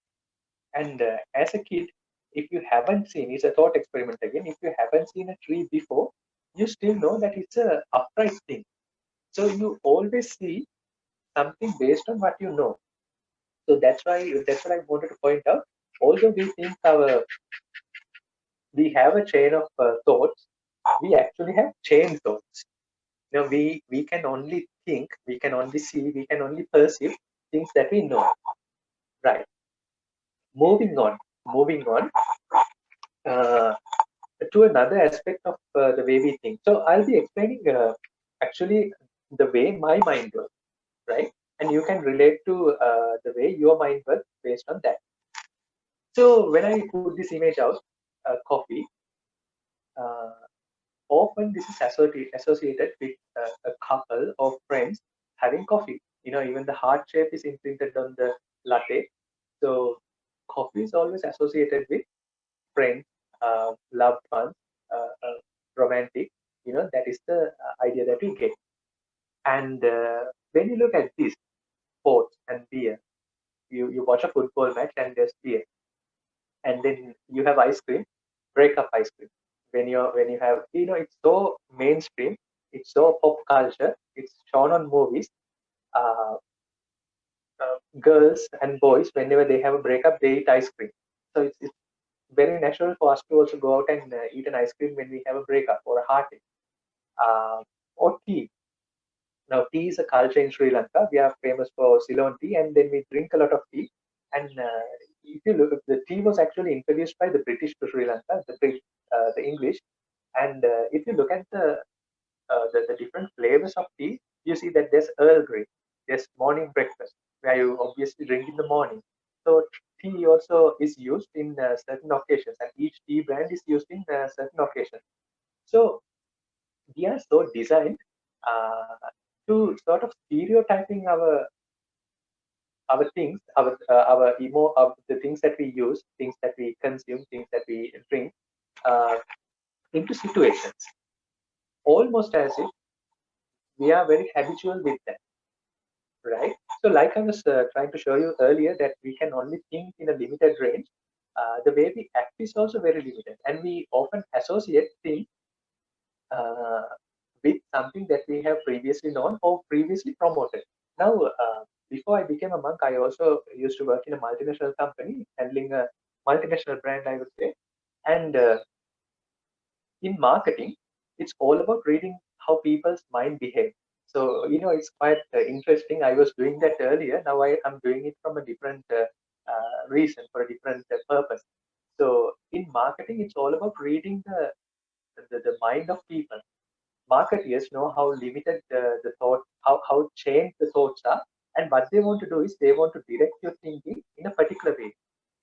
And as a kid, if you haven't seen, it's a thought experiment again. If you haven't seen a tree before, you still know that it's a upright thing. So you always see something based on what you know. So that's what I wanted to point out. Although we have a chain of thoughts, we actually have chain thoughts. We can only think, we can only see, we can only perceive things that we know. Right. Moving on uh, to another aspect of the way we think. So I'll be explaining actually the way my mind works, right? And you can relate to the way your mind works based on that. So when I put this image out, coffee, uh, often this is associated with a couple of friends having coffee. Even the heart shape is imprinted on the latte. So coffee is always associated with friends, loved ones, romantic. That is the idea that we get. And when you look at this, sports and beer, you watch a football match and there's beer, and then you have ice cream, break up ice cream. When you have, it's so mainstream, it's so pop culture, it's shown on movies. Uh, Girls and boys, whenever they have a breakup, they eat ice cream. So it's very natural for us to also go out and eat an ice cream when we have a breakup or a heartache. Or tea. Now, tea is a culture in Sri Lanka. We are famous for Ceylon tea, and then we drink a lot of tea. And if you look, the tea was actually introduced by the British to Sri Lanka, the English. And if you look at the different flavors of tea, you see that there's Earl Grey, there's morning breakfast, where you obviously drink in the morning. So tea also is used in certain occasions, and each tea brand is used in certain occasions. So we are so designed uh, to sort of stereotyping our things, of the things that we use, things that we consume, things that we drink, uh, into situations, almost as if we are very habitual with that, right? So, like I was trying to show you earlier, that we can only think in a limited range. The way we act is also very limited, and we often associate things uh, with something that we have previously known or previously promoted. Now, before I became a monk, I also used to work in a multinational company, handling a multinational brand, I would say. And in marketing, it's all about reading how people's mind behave. So, it's quite interesting. I was doing that earlier. Now I am doing it from a different reason, for a different purpose. So, in marketing, it's all about reading the mind of people. Marketeers know how limited the thought, how chained the thoughts are, and what they want to do is they want to direct your thinking in a particular way.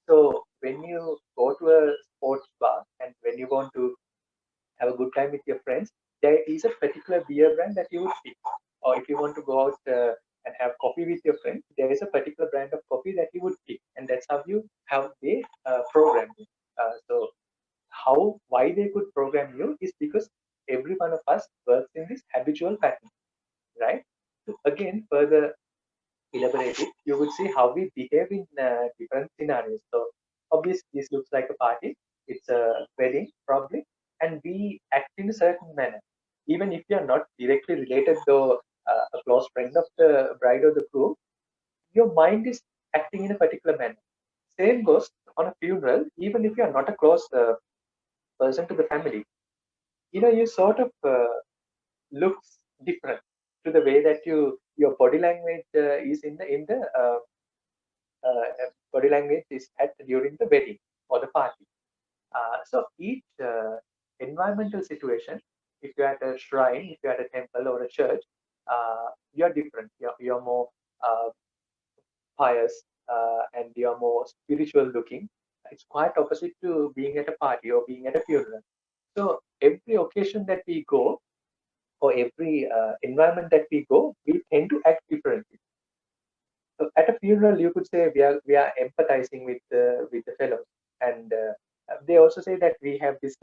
So when you go to a sports bar and when you want to have a good time with your friends, there is a particular beer brand that you would pick. Or if you want to go out and have coffee with your friends, there is a particular brand of coffee that you would pick, and that's how they program you. So why they could program you is because every one of us works in this habitual pattern, right? So again, further elaborate it, you would see how we behave in different scenarios. So obviously, this looks like a party. It's a wedding, probably, and we act in a certain manner. Even if you are not directly related to a close friend of the bride or the groom, your mind is acting in a particular manner. Same goes on a funeral. Even if you are not a close person to the family, you sort of looks different to the way that your body language is body language is at during the wedding or the party. So each environmental situation, if you're at a shrine, if you're at a temple or a church, you're different. You're more uh, pious and you're more spiritual looking. It's quite opposite to being at a party or being at a funeral. So every occasion that we go, or every environment that we go, we tend to act differently. So at a funeral, you could say we are empathizing with the fellows, and they also say that we have this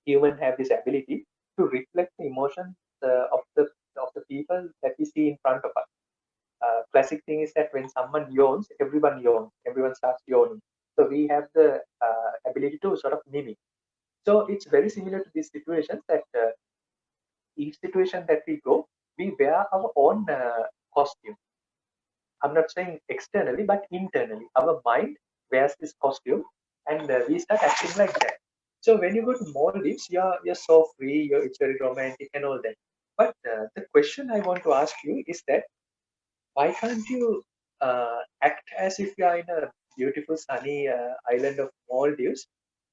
human have this ability to reflect the emotions of the people that we see in front of us. Classic thing is that when someone yawns, everyone starts yawning. So we have the ability to sort of mimic. So it's very similar to these situations that each situation that we go, we wear our own costume. I'm not saying externally, but internally. Our mind wears this costume, and we start acting like that. So when you go to Maldives, you're so free. It's very romantic and all that. But the question I want to ask you is that why can't you act as if you are in a beautiful sunny island of Maldives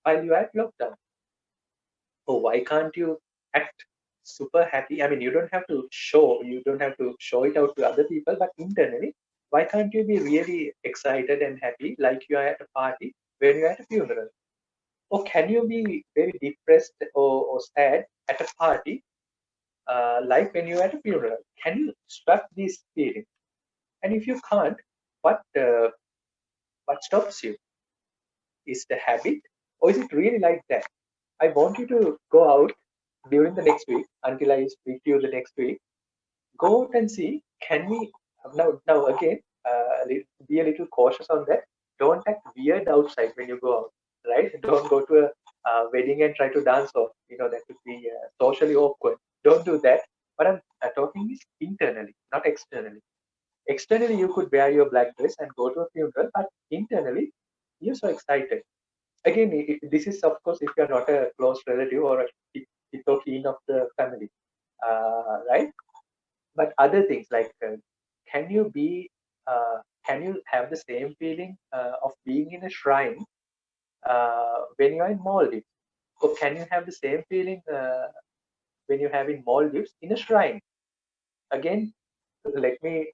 while you are at lockdown? So why can't you act super happy? I mean, you don't have to show it out to other people, but internally, why can't you be really excited and happy like you are at a party when you're at a funeral? Or can you be very depressed or sad at a party like when you're at a funeral? Can you swap these feelings? And if you can't, what stops you? Is the habit, or is it really like that? I want you to go out during the next week until I speak to you the next week. Go out and see. Can we now again be a little cautious on that? Don't act weird outside when you go out, right? Don't go to a wedding and try to dance off. That would be socially awkward. Don't do that. But I'm talking is internally, not externally. Externally, you could wear your black dress and go to a funeral, but internally, you're so excited. Again, this is of course if you're not a close relative or a keen of the family, right? But other things like can you be can you have the same feeling of being in a shrine when you're in Maldives? Or can you have the same feeling when you have in Maldives in a shrine? Again, let me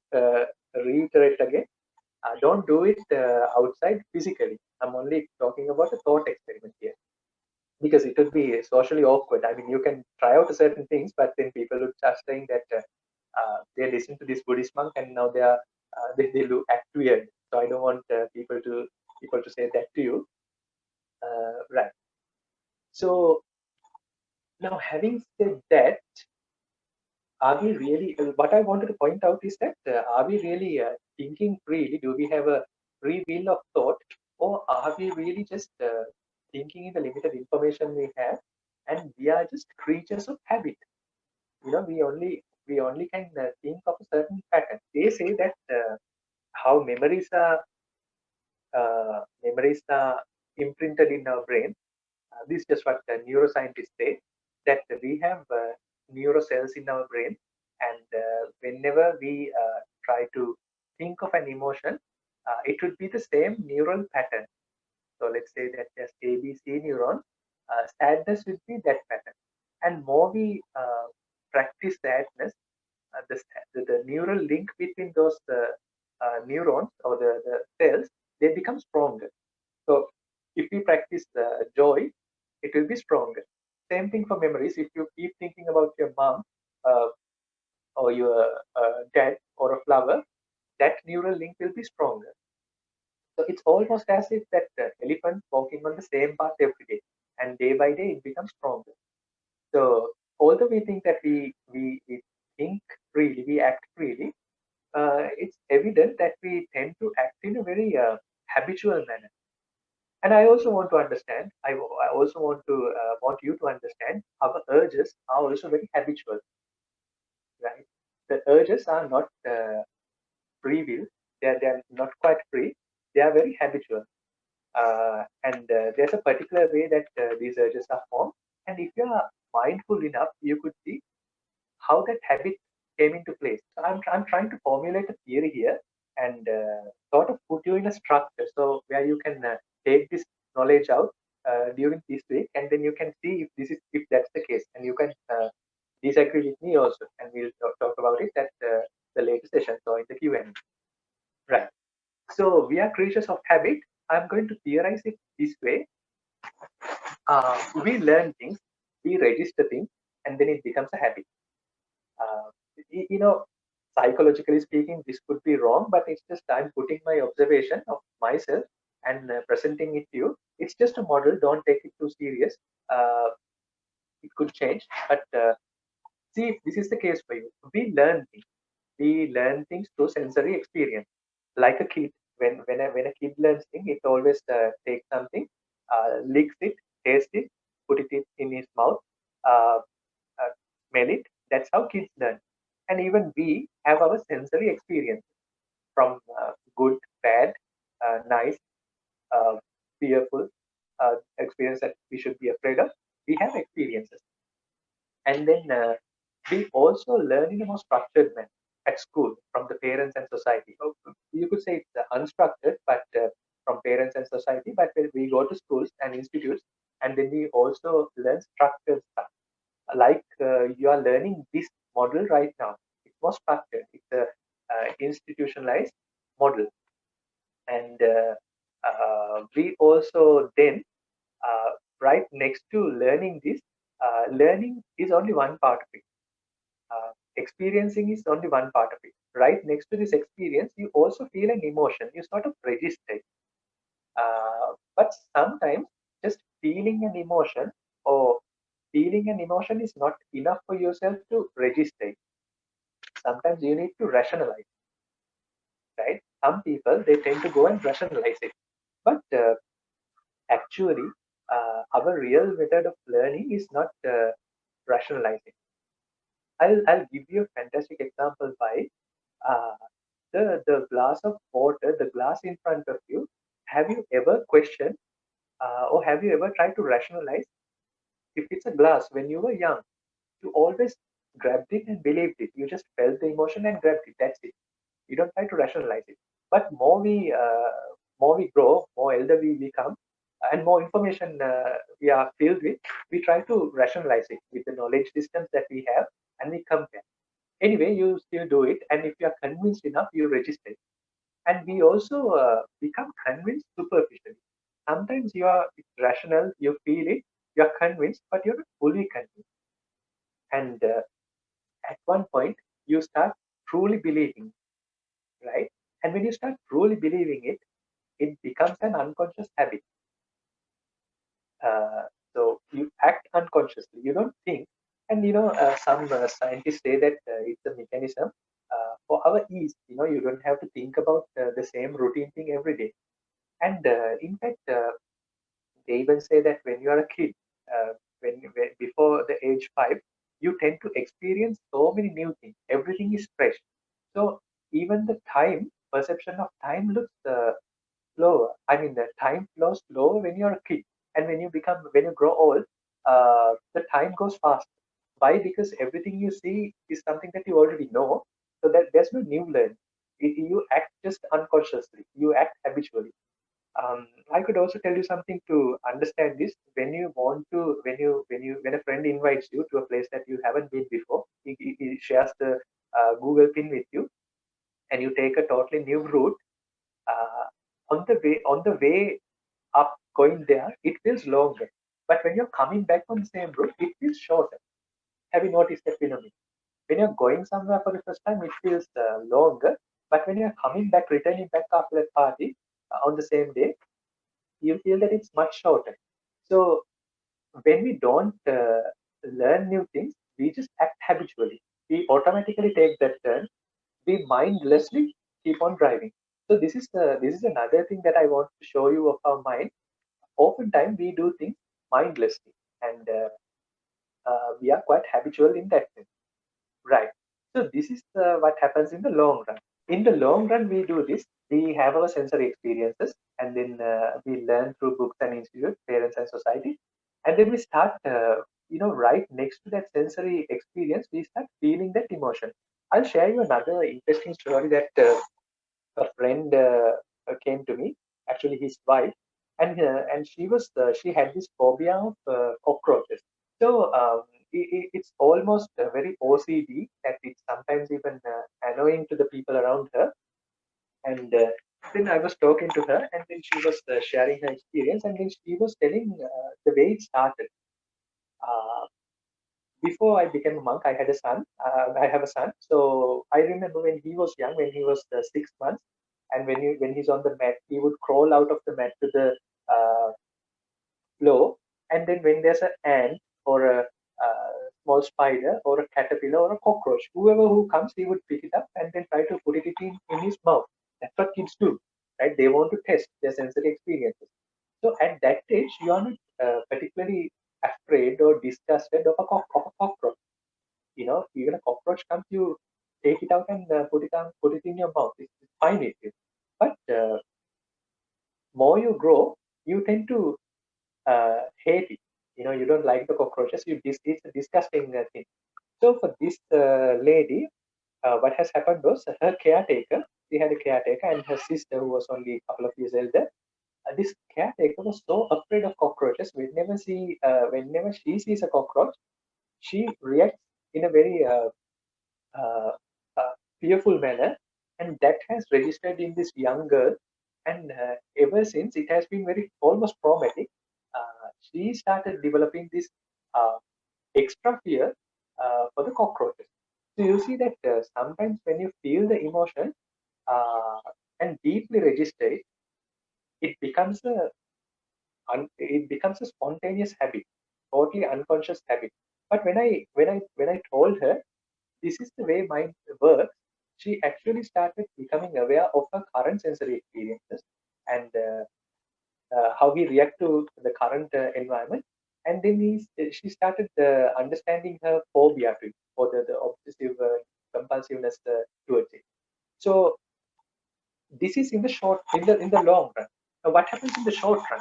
reiterate again. Don't do it outside physically. I'm only talking about a thought experiment here, because it would be socially awkward. I mean, you can try out certain things, but then people would start saying that they listen to this Buddhist monk and now they look act weird. So I don't want people to say that to you, right? So now, having said that, are we really? What I wanted to point out is that are we really thinking freely? Do we have a free will of thought, or are we really just thinking in the limited information we have, and we are just creatures of habit? We only can think of a certain pattern. They say that how memories are imprinted in our brain. This is just what the neuroscientists say, that we have neurocells in our brain, and whenever we try to think of an emotion, it would be the same neural pattern. So let's say that there's ABC neurons, sadness would be that pattern. And more we practice sadness, the neural link between those neurons or the cells, they become stronger. So if we practice joy, it will be stronger. Same thing for memories. If you keep thinking about your mom uh, or your dad or a flower, that neural link will be stronger. So it's almost as if that elephant walking on the same path every day, and day by day it becomes stronger. So although we think that we think freely, we act freely, it's evident that we tend to act in a very habitual manner. And I also want to understand, I also want you to understand our urges are also very habitual, right? The urges are not free will, they're not quite free, they are very habitual. And there's a particular way that these urges are formed. And if you are mindful enough, you could see how that habit came into place. So I'm trying to formulate a theory here and sort of put you in a structure so where you can take this knowledge out during this week, and then you can see if that's the case, and you can disagree with me also, and we'll talk about it at the later session, so in the Q&A. Right. So we are creatures of habit. I'm going to theorize it this way. We learn things, we register things, and then it becomes a habit. Uh, Psychologically speaking, this could be wrong, but it's just I'm putting my observation of myself and presenting it to you. It's just a model. Don't take it too serious. Uh, it could change, but see if this is the case for you. We learn things through sensory experience. Like a kid, when a kid learns things, it always takes something, licks it, tastes it, put it in his mouth, uh, uh, smell it. That's how kids learn. And even we have our sensory experience from good, bad, nice, uh, fearful experience that we should be afraid of. We have experiences. And then we also learn in a more structured manner at school from the parents and society. You could say it's unstructured, but from parents and society. But when we go to schools and institutes, and then we also learn structured stuff. Like you are learning this model right now. It's more structured. It's a institutionalized model, and we also then right next to learning this, learning is only one part of it. Experiencing is only one part of it. Right next to this experience, you also feel an emotion. You sort of register it. But sometimes just feeling an emotion or feeling an emotion is not enough for yourself to register it. Sometimes you need to rationalize, right? Some people they tend to go and rationalize it, but actually, our real method of learning is not rationalizing. I'll give you a fantastic example by uh, the glass of water, the glass in front of you. Have you ever questioned or have you ever tried to rationalize if it's a glass when you were young? You always grabbed it and believed it. You just felt the emotion and grabbed it. That's it. You don't try to rationalize it. But more we grow, more elder we become, and more information we are filled with, we try to rationalize it with the knowledge systems that we have, and we compare. Anyway, you still do it, and if you are convinced enough, you register it. And we also become convinced superficially. Sometimes you are it's rational, you feel it, you are convinced, but you're not fully convinced. And at one point, you start truly believing, right? And when you start truly believing it, it becomes an unconscious habit. Uh, so you act unconsciously. You don't think. And some scientists say that it's a mechanism for our ease. You don't have to think about the same routine thing every day. And in fact, they even say that when you are a kid, when before the age 5, you tend to experience so many new things. Everything is fresh. So even the time perception of time looks slower. I mean, the time flows slower when you're a kid, and when you grow old, the time goes fast. Why? Because everything you see is something that you already know, so that there's no new learn. You act just unconsciously. You act habitually. I could also tell you something to understand this. When you want to, when a friend invites you to a place that you haven't been before, he shares the Google pin with you, and you take a totally new route. Uh, on the way up going there, it feels longer. But when you're coming back on the same route, it feels shorter. Have you noticed that phenomenon? When you're going somewhere for the first time, it feels longer. But when you're coming back, returning back after that party on the same day, you feel that it's much shorter. So when we don't learn new things, we just act habitually. We automatically take that turn. we mindlessly keep on driving. So this is another thing that I want to show you of our mind. Oftentimes we do things mindlessly, and we are quite habitual in that sense, right? So this is what happens in the long run. In the long run, we do this. We have our sensory experiences, and then we learn through books and institute, parents and society, and then we start, right next to that sensory experience, we start feeling that emotion. I'll share you another interesting story that a friend came to me, actually his wife, and she had this phobia of cockroaches. So it's almost very OCD that it's sometimes even annoying to the people around her. And then I was talking to her, and then she was sharing her experience, and then she was telling the way it started. Uh, Before I became a monk, I had a son. I have a son. So I remember when he was young, when he was 6 months, and when he's on the mat, he would crawl out of the mat to the uh, floor, and then when there's an ant or a small spider or a caterpillar or a cockroach, whoever who comes, he would pick it up and then try to put it in his mouth. That's what kids do, right? They want to test their sensory experiences. So at that age, you are not particularly afraid or disgusted of a cockroach. Even a cockroach comes, you take it out and put it in your mouth. It's fine with you. But more you grow, you tend to hate it. You don't like the cockroaches. It's a disgusting thing. So for this lady, what has happened was her caretaker. She had a caretaker and her sister, who was only a couple of years elder. This caretaker was so afraid of cockroaches. Whenever she sees a cockroach, she reacts in a very uh, fearful manner, and that has registered in this young girl. And ever since, it has been very almost traumatic. She started developing this uh, extra fear for the cockroaches. So you see that sometimes when you feel the emotion uh, and deeply register it, it becomes a spontaneous habit, totally unconscious habit. But when I told her this is the way mind works, she actually started becoming aware of her current sensory experiences and how we react to the current environment. And then she started understanding her phobia to it, or the obsessive compulsiveness towards it. So this is in the long run. Now, what happens in the short run?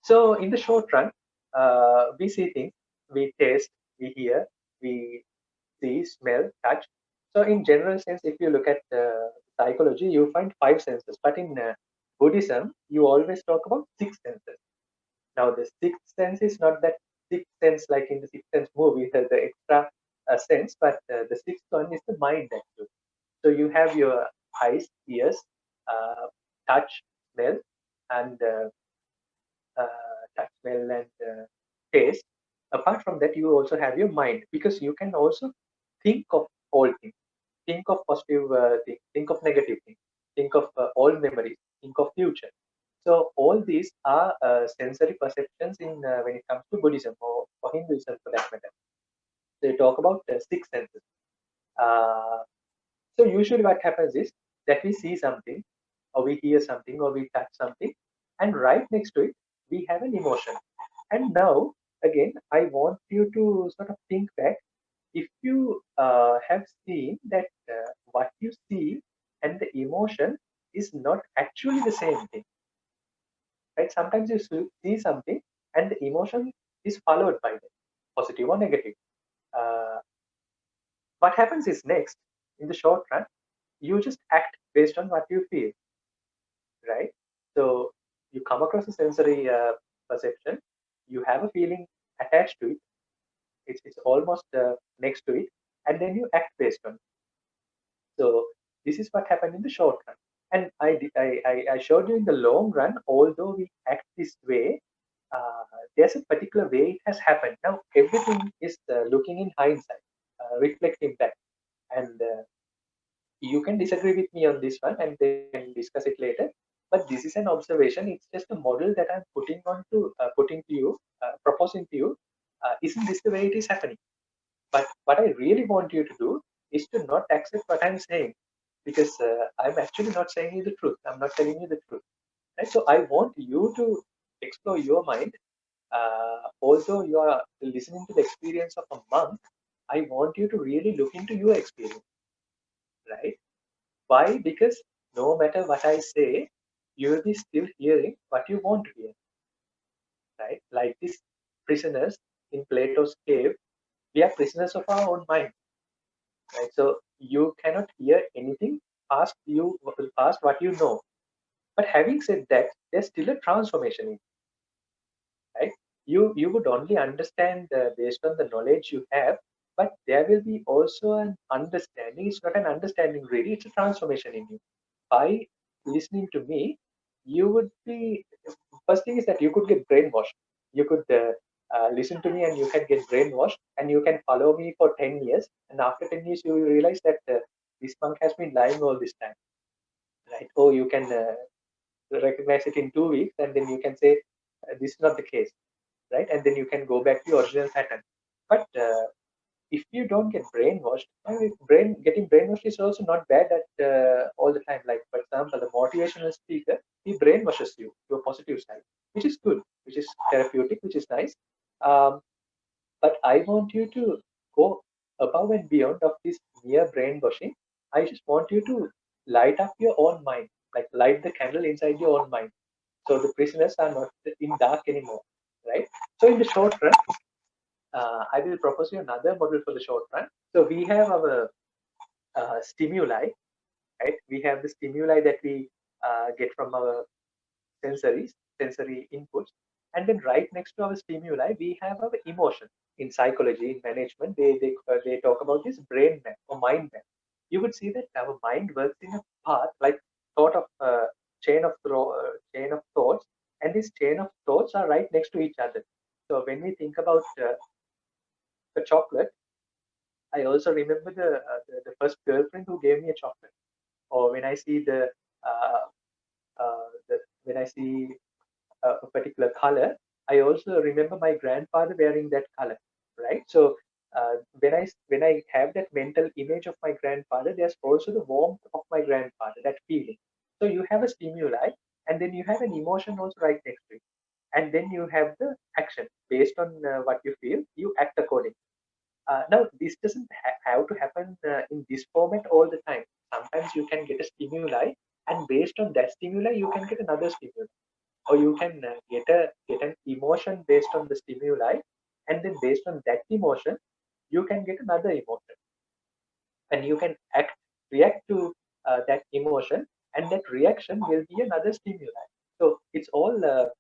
So in the short run, we see things, we taste, we hear, we see, smell, touch. So in general sense, if you look at psychology, you find five senses. But in Buddhism, you always talk about six senses. Now the sixth sense is not that sixth sense like in the sixth sense movie, the extra sense, but the sixth one is the mind actually. So you have your eyes, ears, uh, touch, smell, and touch, smell, and taste. Apart from that, you also have your mind, because you can also think of all things. Think of positive things, think of negative things, think of all memories, think of future. So all these are sensory perceptions in when it comes to Buddhism or Hinduism for that matter. They talk about six senses. Uh, so usually what happens is that we see something, or we hear something, or we touch something, and right next to it we have an emotion. And now again, I want you to sort of think back. If you have seen that what you see and the emotion is not actually the same thing, right? Sometimes you see something and the emotion is followed by that, positive or negative. Uh, what happens is next, in the short run, you just act based on what you feel, right? So you come across a sensory perception, you have a feeling attached to it, it's almost next to it, and then you act based on it. So this is what happened in the short run. And I showed you in the long run, although we act this way, there's a particular way it has happened. Now, everything is looking in hindsight, reflecting back. And you can disagree with me on this one and then discuss it later. But this is an observation. It's just a model that I'm putting to you, proposing to you. Isn't this the way it is happening? But what I really want you to do is to not accept what I'm saying. because I'm actually not saying you the truth. I'm not telling you the truth. Right? So I want you to explore your mind. Although you are listening to the experience of a monk, I want you to really look into your experience, right? Why? Because no matter what I say, you will be still hearing what you want to hear, right? Like these prisoners in Plato's cave, we are prisoners of our own mind, right? So you cannot hear anything past what you know. But having said that, there's still a transformation in it, right? You would only understand based on the knowledge you have, but there will be also an understanding. It's not an understanding really; it's a transformation in you. By listening to me, you would be, first thing is that you could get brainwashed. You could listen to me and you can get brainwashed, and you can follow me for 10 years, and after 10 years you will realize that this monk has been lying all this time, right? Or you can recognize it in 2 weeks, and then you can say this is not the case, right? And then you can go back to your original pattern. But if you don't get brainwashed, I mean, getting brainwashed is also not bad at all the time. Like, for example, the motivational speaker, he brainwashes you to a positive side, which is good, which is therapeutic, which is nice. Um, but I want you to go above and beyond of this mere brainwashing. I just want you to light up your own mind, like light the candle inside your own mind. So the prisoners are not in dark anymore, right? So in the short run, I will propose you another model for the short run. So we have our stimuli, right? We have the stimuli that we get from our sensory inputs, and then right next to our stimuli, we have our emotion. In psychology, in management, they talk about this brain map or mind map. You would see that our mind works in a path like sort of chain of thoughts, and this chain of thoughts are right next to each other. So when we think about the chocolate, I also remember the first girlfriend who gave me a chocolate. Or when I see when I see a particular color, I also remember my grandfather wearing that color, right? So when I have that mental image of my grandfather, there's also the warmth of my grandfather, that feeling. So you have a stimuli, and then you have an emotion also right next to it, and then you have the action based on what you feel. You act accordingly. Now, this doesn't have to happen in this format all the time. Sometimes you can get a stimuli, and based on that stimuli, you can get another stimuli, or you can get an emotion based on the stimuli, and then based on that emotion, you can get another emotion, and you can react to that emotion, and that reaction will be another stimuli. So it's all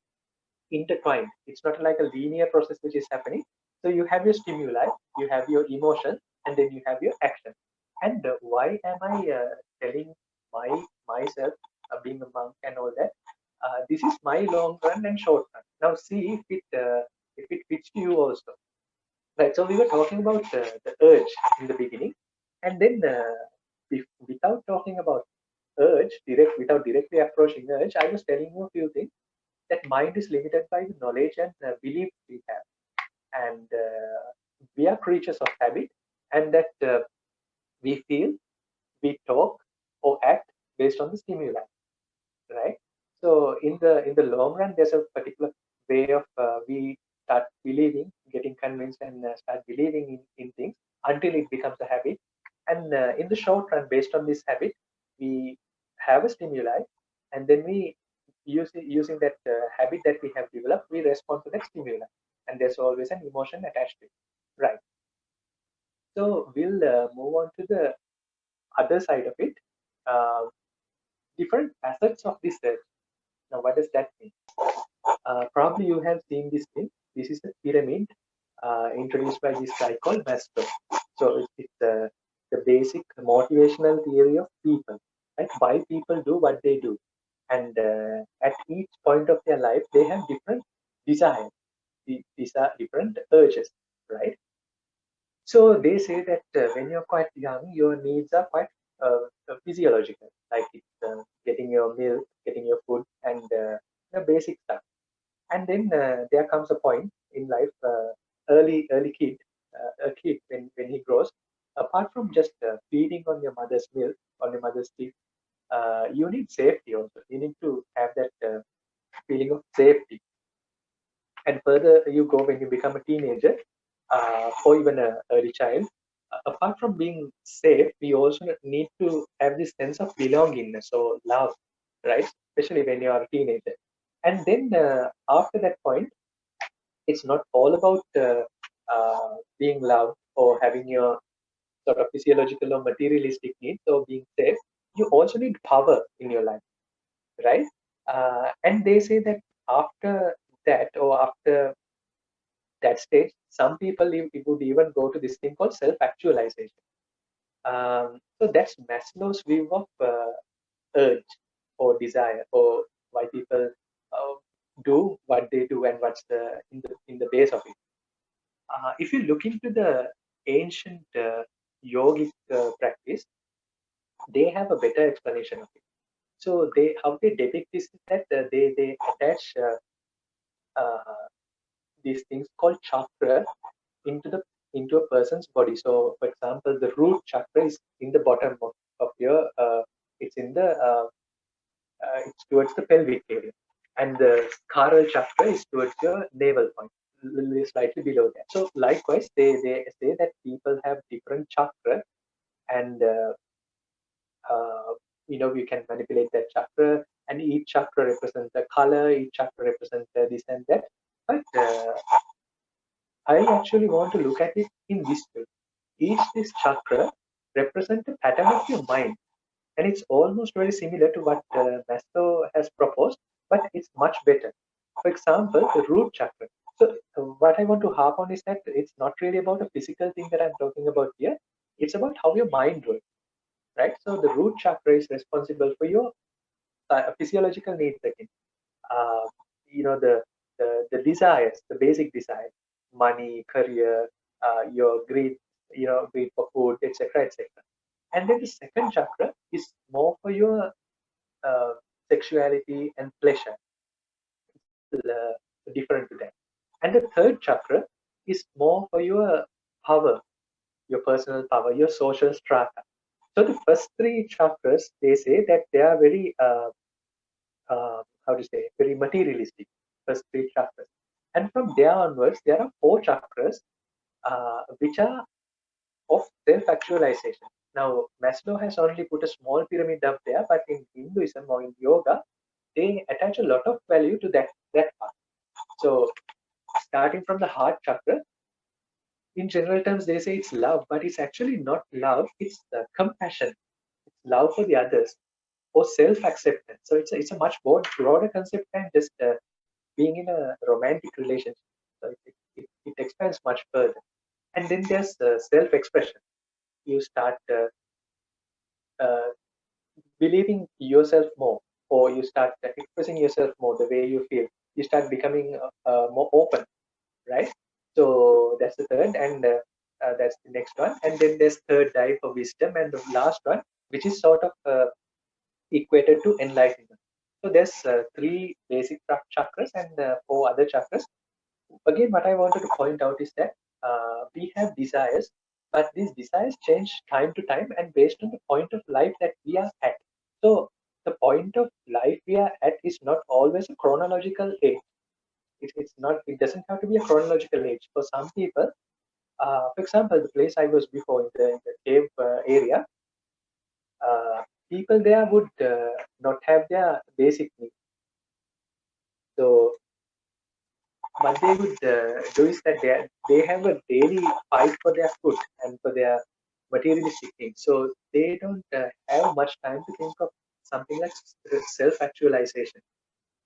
intertwined. It's not like a linear process which is happening. So you have your stimuli, you have your emotion, and then you have your action. And why am I telling myself being a monk and all that? This is my long run and short run. Now see if it fits to you also. Right. So we were talking about the urge in the beginning, and then without talking about without directly approaching urge, I was telling you a few things that mind is limited by the knowledge and belief we have, and we are creatures of habit, and that we feel, we talk, or act based on the stimuli, right? So in the long run, there's a particular way of we start believing, getting convinced, and start believing in things until it becomes a habit. And in the short run, based on this habit, we have a stimuli, and then we using that habit that we have developed, we respond to that stimuli, and there's always an emotion attached to it, right? So we'll move on to the other side of it. Uh, Different facets of this search. Now, what does that mean? Probably you have seen this thing. This is the pyramid introduced by this guy called Maslow. So it's the basic motivational theory of people, right? Why people do what they do, and at each point of their life, they have different desires. These are different urges, right? So they say that when you're quite young, your needs are quite physiological, like it's, getting your milk, getting your food, and the basic stuff. And then there comes a point in life, early kid, a kid when he grows, apart from just feeding on your mother's milk, on your mother's teeth, you need safety also. You need to have that feeling of safety. And further you go when you become a teenager, or even a early child, apart from being safe, we also need to have this sense of belongingness or love, right? Especially when you are a teenager. And then after that point, it's not all about being loved or having your sort of physiological or materialistic needs or being safe. You also need power in your life, right? And they say that after that, or after that stage, some people would even go to this thing called self-actualization. So that's Maslow's view of urge or desire, or why people uh, do what they do and what's the base of it. If you look into the ancient yogic practice, they have a better explanation of it. So they how they depict this is that they attach uh, these things called chakra into the into a person's body. So, for example, the root chakra is in the bottom of your it's in the it's towards the pelvic area, and the chiral chakra is towards your navel point, slightly below that. So, likewise, they say that people have different chakra, and you can manipulate that chakra, and each chakra represents a color, each chakra represents this and that. But I actually want to look at it in this way. Each this chakra represents a pattern of your mind, and it's almost very similar to what Maslow has proposed, but it's much better. For example, the root chakra. So, what I want to harp on is that it's not really about a physical thing that I'm talking about here. It's about how your mind works, right? So, the root chakra is responsible for your physiological needs again. uh, the desires, the basic desires, money, career, your greed, greed for food, etc., etc. And then the second chakra is more for your uh, sexuality and pleasure, uh, different to that. And the third chakra is more for your power, your personal power, your social strata. So the first three chakras, they say that they are very how to say, very materialistic, first three chakras. And from there onwards, there are four chakras which are of self-actualization. Now, Maslow has only put a small pyramid up there, but in Hinduism or in yoga, they attach a lot of value to that part. So, starting from the heart chakra, in general terms, they say it's love, but it's actually not love. It's compassion. It's love for the others or self-acceptance. So it's a much broader concept than just being in a romantic relationship. So it expands much further. And then there's self-expression. You start uh, believing yourself more, or you start expressing yourself more the way you feel. You start becoming more open, right? So that's the third, and that's the next one. And then there's third eye for wisdom, and the last one, which is sort of equated to enlightenment. So there's three basic chakras and four other chakras. Again, what I wanted to point out is that we have desires, but these desires change time to time and based on the point of life that we are at. So the point of life we are at is not always a chronological age. It's not. It doesn't have to be a chronological age. For some people, for example, the place I was before in the cave area, people there would not have their basic needs. So what they would do is that they have a daily fight for their food and for their materialistic needs. So they don't have much time to think of something like self-actualization,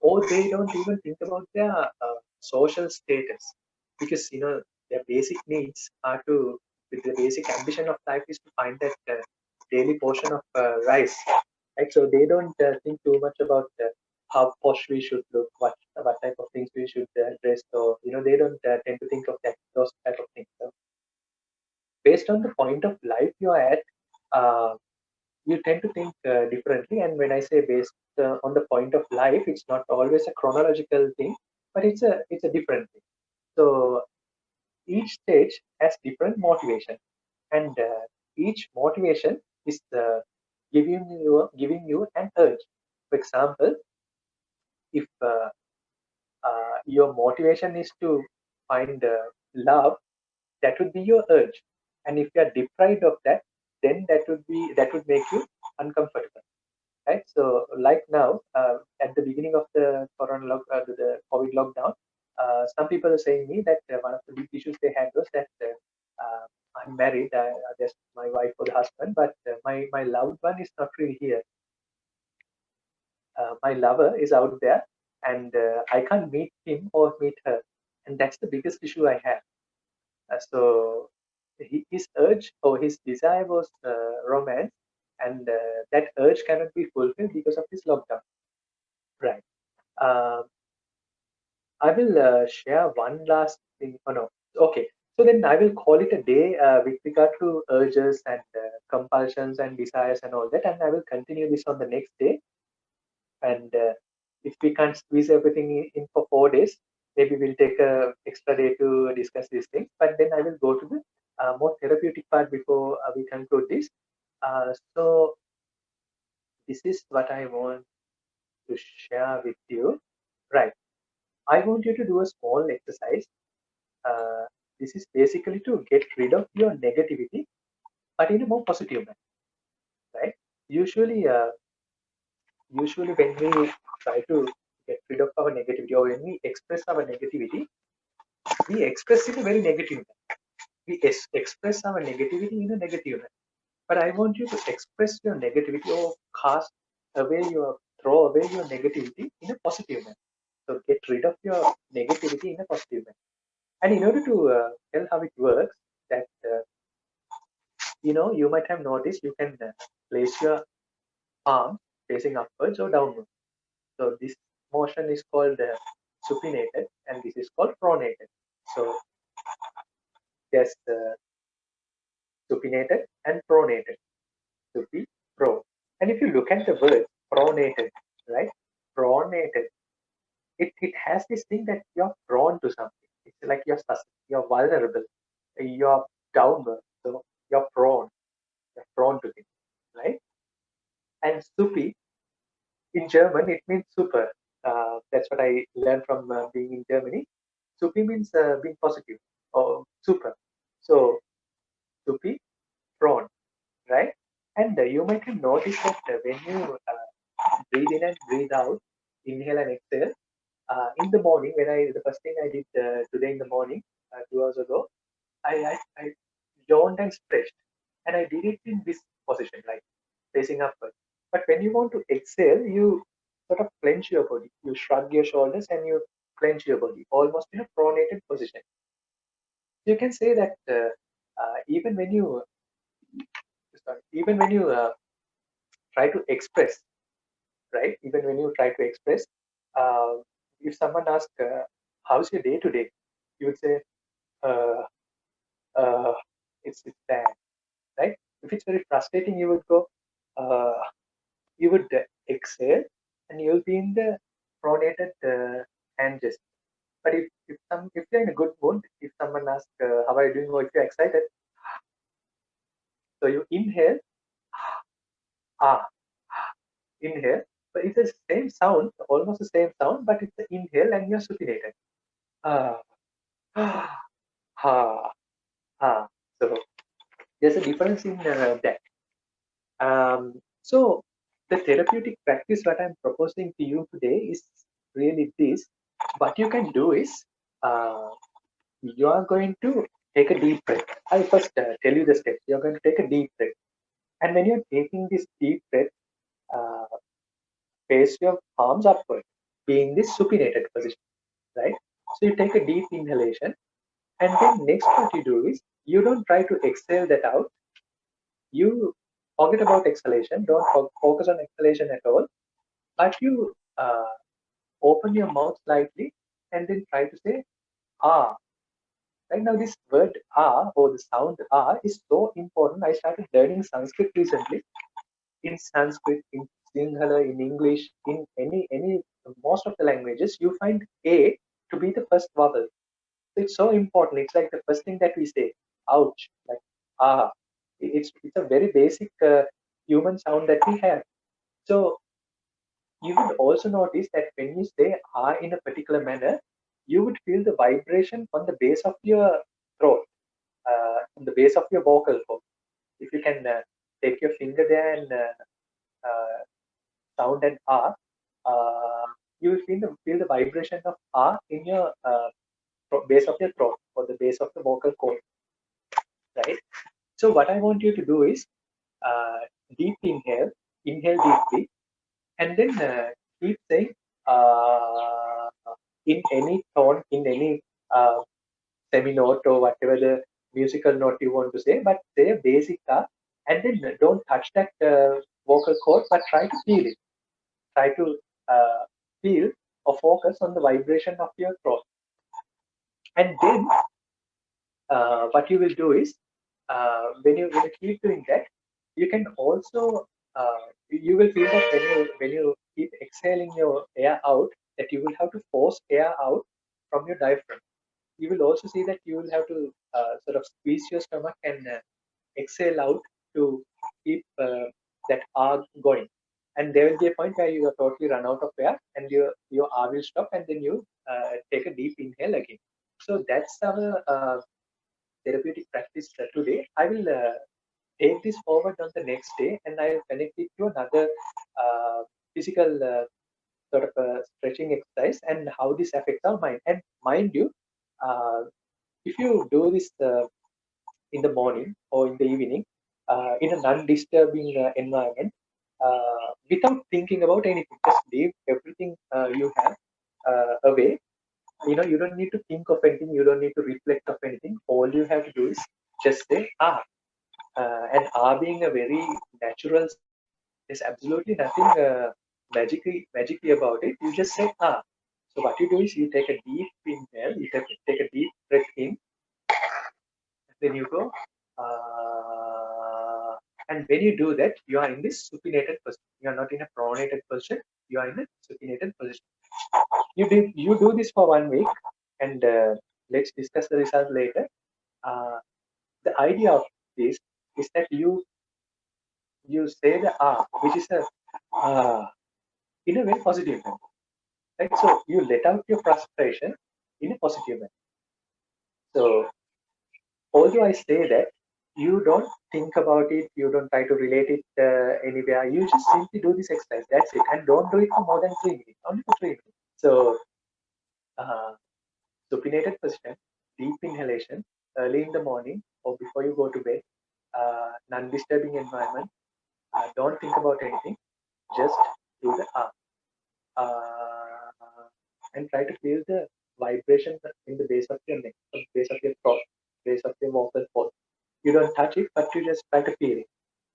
or they don't even think about their social status, because their basic needs are to with the basic ambition of life is to find that daily portion of rice, right? So they don't think too much about how posh we should look, what type of things we should dress, or they don't tend to think of those type of things. So based on the point of life you are at, uh, you tend to think differently. And when I say based on the point of life, it's not always a chronological thing, but it's a different thing. So each stage has different motivation, and each motivation is giving you an urge. For example, if your motivation is to find love, that would be your urge. And if you are deprived of that, then that would make you uncomfortable, right? So like now, at the beginning of the the COVID lockdown, some people are saying me that one of the big issues they had was that I'm married, just my wife or the husband, but my loved one is not really here. My lover is out there, and I can't meet him or meet her, and that's the biggest issue I have. So his urge or his desire was romance, and that urge cannot be fulfilled because of this lockdown. Right. Um I will share one last thing. Oh no. Okay. So then I will call it a day with regard to urges and compulsions and desires and all that, and I will continue this on the next day. And if we can't squeeze everything in for 4 days, maybe we'll take a extra day to discuss these things. But then I will go to the more therapeutic part before we conclude this. So this is what I want to share with you. Right. I want you to do a small exercise. Uh, this is basically to get rid of your negativity, but in a more positive manner, right? Usually, usually when we try to get rid of our negativity or when we express our negativity, we express in a very negative manner. We express our negativity in a negative manner. But I want you to express your negativity or cast away your throw away your negativity in a positive manner. So get rid of your negativity in a positive manner. And in order to tell how it works, that you might have noticed you can place your palm facing upwards or downwards. So this motion is called supinated, and this is called pronated. So there's supinated and pronated. Supi, pro. And if you look at the word pronated, right? Pronated, it has this thing that you're prone to something. It's like you're vulnerable, you're downward, so you're prone to things, right? And supi in German it means super. That's what I learned from being in Germany. Supi means being positive or super. So supi, prone, right? And you might have noticed that when you breathe in and breathe out, inhale and exhale. In the morning, the first thing I did today in the morning, 2 hours ago, I yawned and stretched, and I did it in this position, like facing upward. But when you want to exhale, you sort of clench your body. You shrug your shoulders and you clench your body, almost in a pronated position. You can say that even when you try to express, right? Even when you try to express, uh, if someone asks, "How's your day today?" you would say, uh, uh, "It's bad," right? If it's very frustrating, uh, you would exhale, and you'll be in the pronated hand gesture. But if you're in a good mood, if someone asks, "How are you doing?" or if you're excited, so you inhale, ah, inhale. But it's the same sound, almost the same sound, but it's the inhale and you're supinated. Ah, ha, ha. So there's a difference in that. So the therapeutic practice what I'm proposing to you today is really this. What you can do is you are going to take a deep breath. I'll first tell you the steps. You're going to take a deep breath. And when you're taking this deep breath, uh, face your palms upward, being this supinated position, right? So you take a deep inhalation. And then next what you do is you don't try to exhale that out. You forget about exhalation. Don't focus on exhalation at all. But you open your mouth slightly and then try to say ah. Right now, this word ah or the sound ah is so important. I started learning Sanskrit recently. In Sanskrit, in Sinhala, in English, in any most of the languages, you find a to be the first vowel. So it's so important. It's like the first thing that we say. Ouch, like ah. It's a very basic human sound that we have. So you would also notice that when you say ah in a particular manner, you would feel the vibration on the base of your throat, on the base of your vocal cord. If you can take your finger there and sound an ah, you will feel the vibration of ah in your base of your throat or the base of the vocal cord, right? So what I want you to do is uh, deep inhale deeply, and then keep saying uh, in any tone, in any uh, semi note or whatever the musical note you want to say, but say a basic and then don't touch that vocal cord, but try to feel it. Try to feel or focus on the vibration of your throat, and then what you will do is when you keep doing that, you can also you will feel that when you keep exhaling your air out, that you will have to force air out from your diaphragm. You will also see that you will have to sort of squeeze your stomach and exhale out to keep that R going. And there will be a point where you are totally run out of air and your R will stop, and then you take a deep inhale again. So that's our therapeutic practice today. I will take this forward on the next day, and I will connect it to another physical sort of stretching exercise and how this affects our mind. And mind you, uh, if you do this in the morning or in the evening in a non-disturbing environment without thinking about anything, just leave everything you have away. You don't need to think of anything, you don't need to reflect of anything. All you have to do is just say ah, and ah being a very natural sound, there's absolutely nothing magically about it. You just say ah. So what you do is you take a deep inhale, you take a deep breath in, then you go and when you do that, you are in this supinated position. You are not in a pronated position, you are in a supinated position. You do this for 1 week, and let's discuss the result later. The idea of this is that you say the ah, which is a in a very positive manner, right? So you let out your frustration in a positive manner. So although I say that, you don't think about it, you don't try to relate it anywhere. You just simply do this exercise. That's it, and don't do it for more than 3 minutes. Only for 3 minutes. So uh, supinated position, deep inhalation, early in the morning or before you go to bed, non-disturbing environment. Don't think about anything. Just do the and try to feel the vibration in the base of your neck, base of your throat, base of your vocal cord. You don't touch it, but you just try to feel it.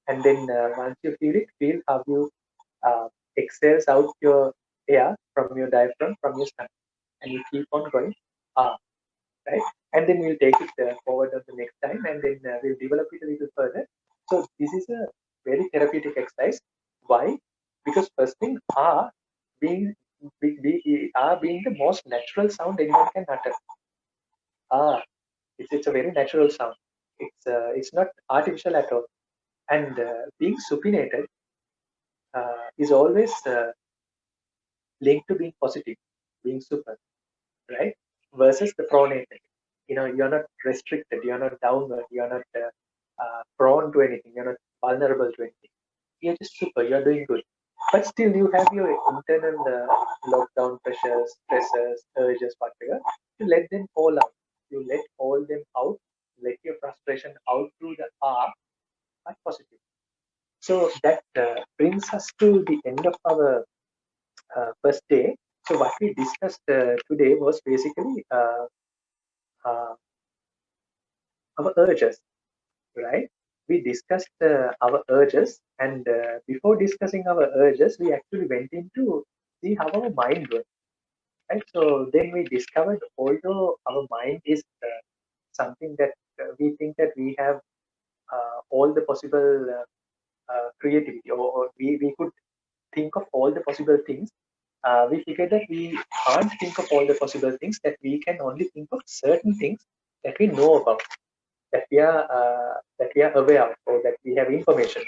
And then once you feel it, feel how you uh, exhales out your air from your diaphragm, from your stomach, and you keep on going. Ah, right? And then we'll take it forward on the next time, and then we'll develop it a little further. So this is a very therapeutic exercise. Why? Because first thing, being being the most natural sound anyone can utter. Ah, it's a very natural sound. It's not artificial at all. And being supinated is always linked to being positive, being super, right? Versus the pronated. You're not restricted, you're not downward, you're not prone to anything, you're not vulnerable to anything. You're just super, you're doing good. But still, you have your internal lockdown pressures, stressors, urges, whatever. You let them all out. You let all them out. Let your frustration out through the R, but positive. So that brings us to the end of our first day. So what we discussed today was basically uh, our urges, right? We discussed our urges, and before discussing our urges, we actually went into see how our mind works, right? So then we discovered, although our mind is something that we think that we have all the possible creativity, or we could think of all the possible things. We figured that we can't think of all the possible things, that we can only think of certain things that we know about. that we are aware of, or that we have information.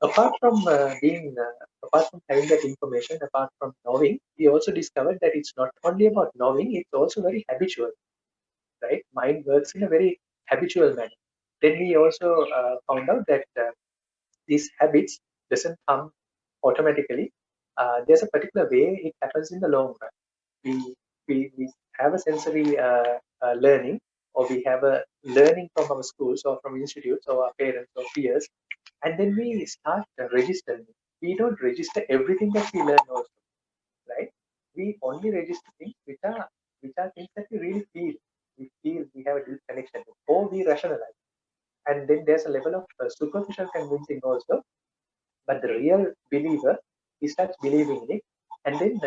Apart from apart from having that information, apart from knowing, we also discovered that it's not only about knowing; it's also very habitual, right? Mind works in a very habitual manner. Then we also found out that these habits doesn't come automatically. There's a particular way it happens in the long run. We have a sensory learning, or we have a learning from our schools or from institutes or our parents or peers, and then we start registering. We don't register everything that we learn also, right? We only register things which are things that we really feel. We feel we have a deep connection with, or we rationalize. And then there's a level of superficial convincing also. But the real believer, he starts believing in it, and then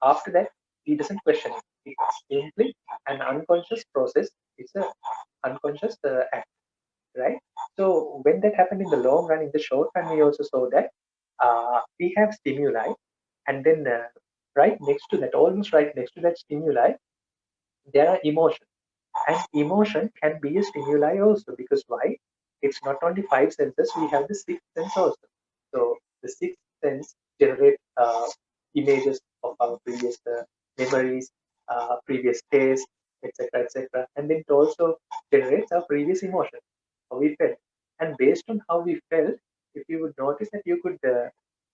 after that, he doesn't question it. It's simply an unconscious process. It's a unconscious act, right? So when that happened in the long run, in the short run, we also saw that we have stimuli, and then right next to that, almost right next to that stimuli, there are emotions. And emotion can be a stimuli also, because why? It's not only five senses, we have the sixth sense also. So the sixth sense generate images of our previous memories, previous taste, etc., etc. And then it also generates our previous emotion, how we felt. And based on how we felt, if you would notice that you could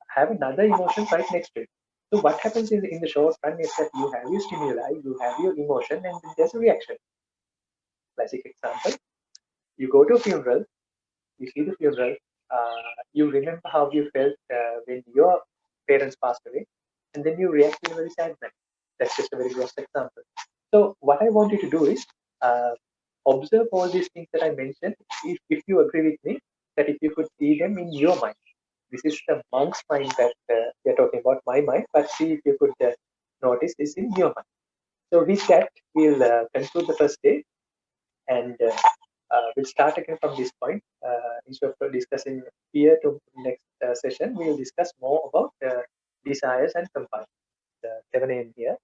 have another emotion right next to it. So what happens in the short run is that you have your stimuli, you have your emotion, and then there's a reaction. Classic example: you go to a funeral, you see the funeral, you remember how you felt when your parents passed away, and then you react in a very sad manner. That's just a very gross example. So what I want you to do is observe all these things that I mentioned. If you agree with me, that if you could see them in your mind, this is the monk's mind that we are talking about, my mind, but see if you could notice this in your mind. So with that, we'll conclude the first day, and we'll start again from this point. Instead of discussing here to next session, we'll discuss more about desires and compulsions. 7 a.m. here,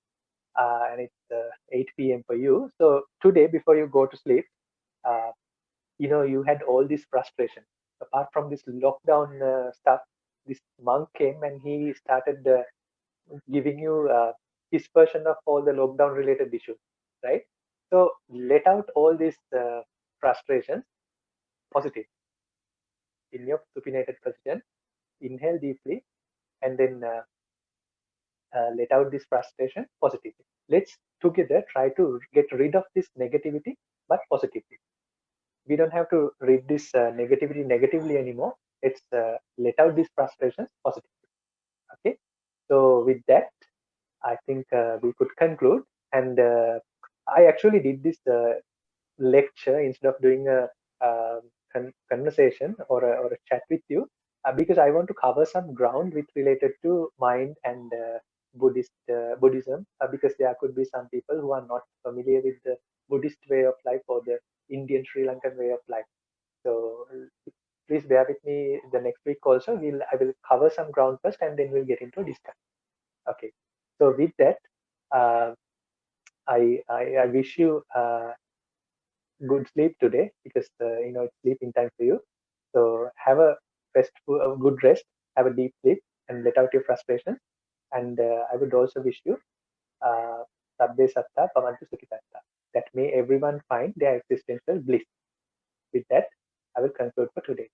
and it's 8 p.m. for you. So today, before you go to sleep, uh, you had all this frustration. Apart from this lockdown stuff, this monk came and he started giving you his version of all the lockdown related issues, right? So let out all these frustrations positive in your supinated position. Inhale deeply, and then let out this frustration positively. Let's together try to get rid of this negativity, but positively. We don't have to read this negativity negatively anymore. Let's let out these frustrations positively. Okay. So with that, I think we could conclude. And I actually did this lecture instead of doing a conversation or a chat with you, because I want to cover some ground with related to mind and Buddhism, because there could be some people who are not familiar with the Buddhist way of life or the Indian Sri Lankan way of life. So please bear with me the next week also. I will cover some ground first, and then we'll get into discussion. Okay. So with that, uh, I wish you good sleep today, because it's sleeping time for you. So have a a good rest, have a deep sleep, and let out your frustration. And I would also wish you uh, Sabbe Satta Pavantu Sukhitatta, that may everyone find their existential bliss. With that, I will conclude for today.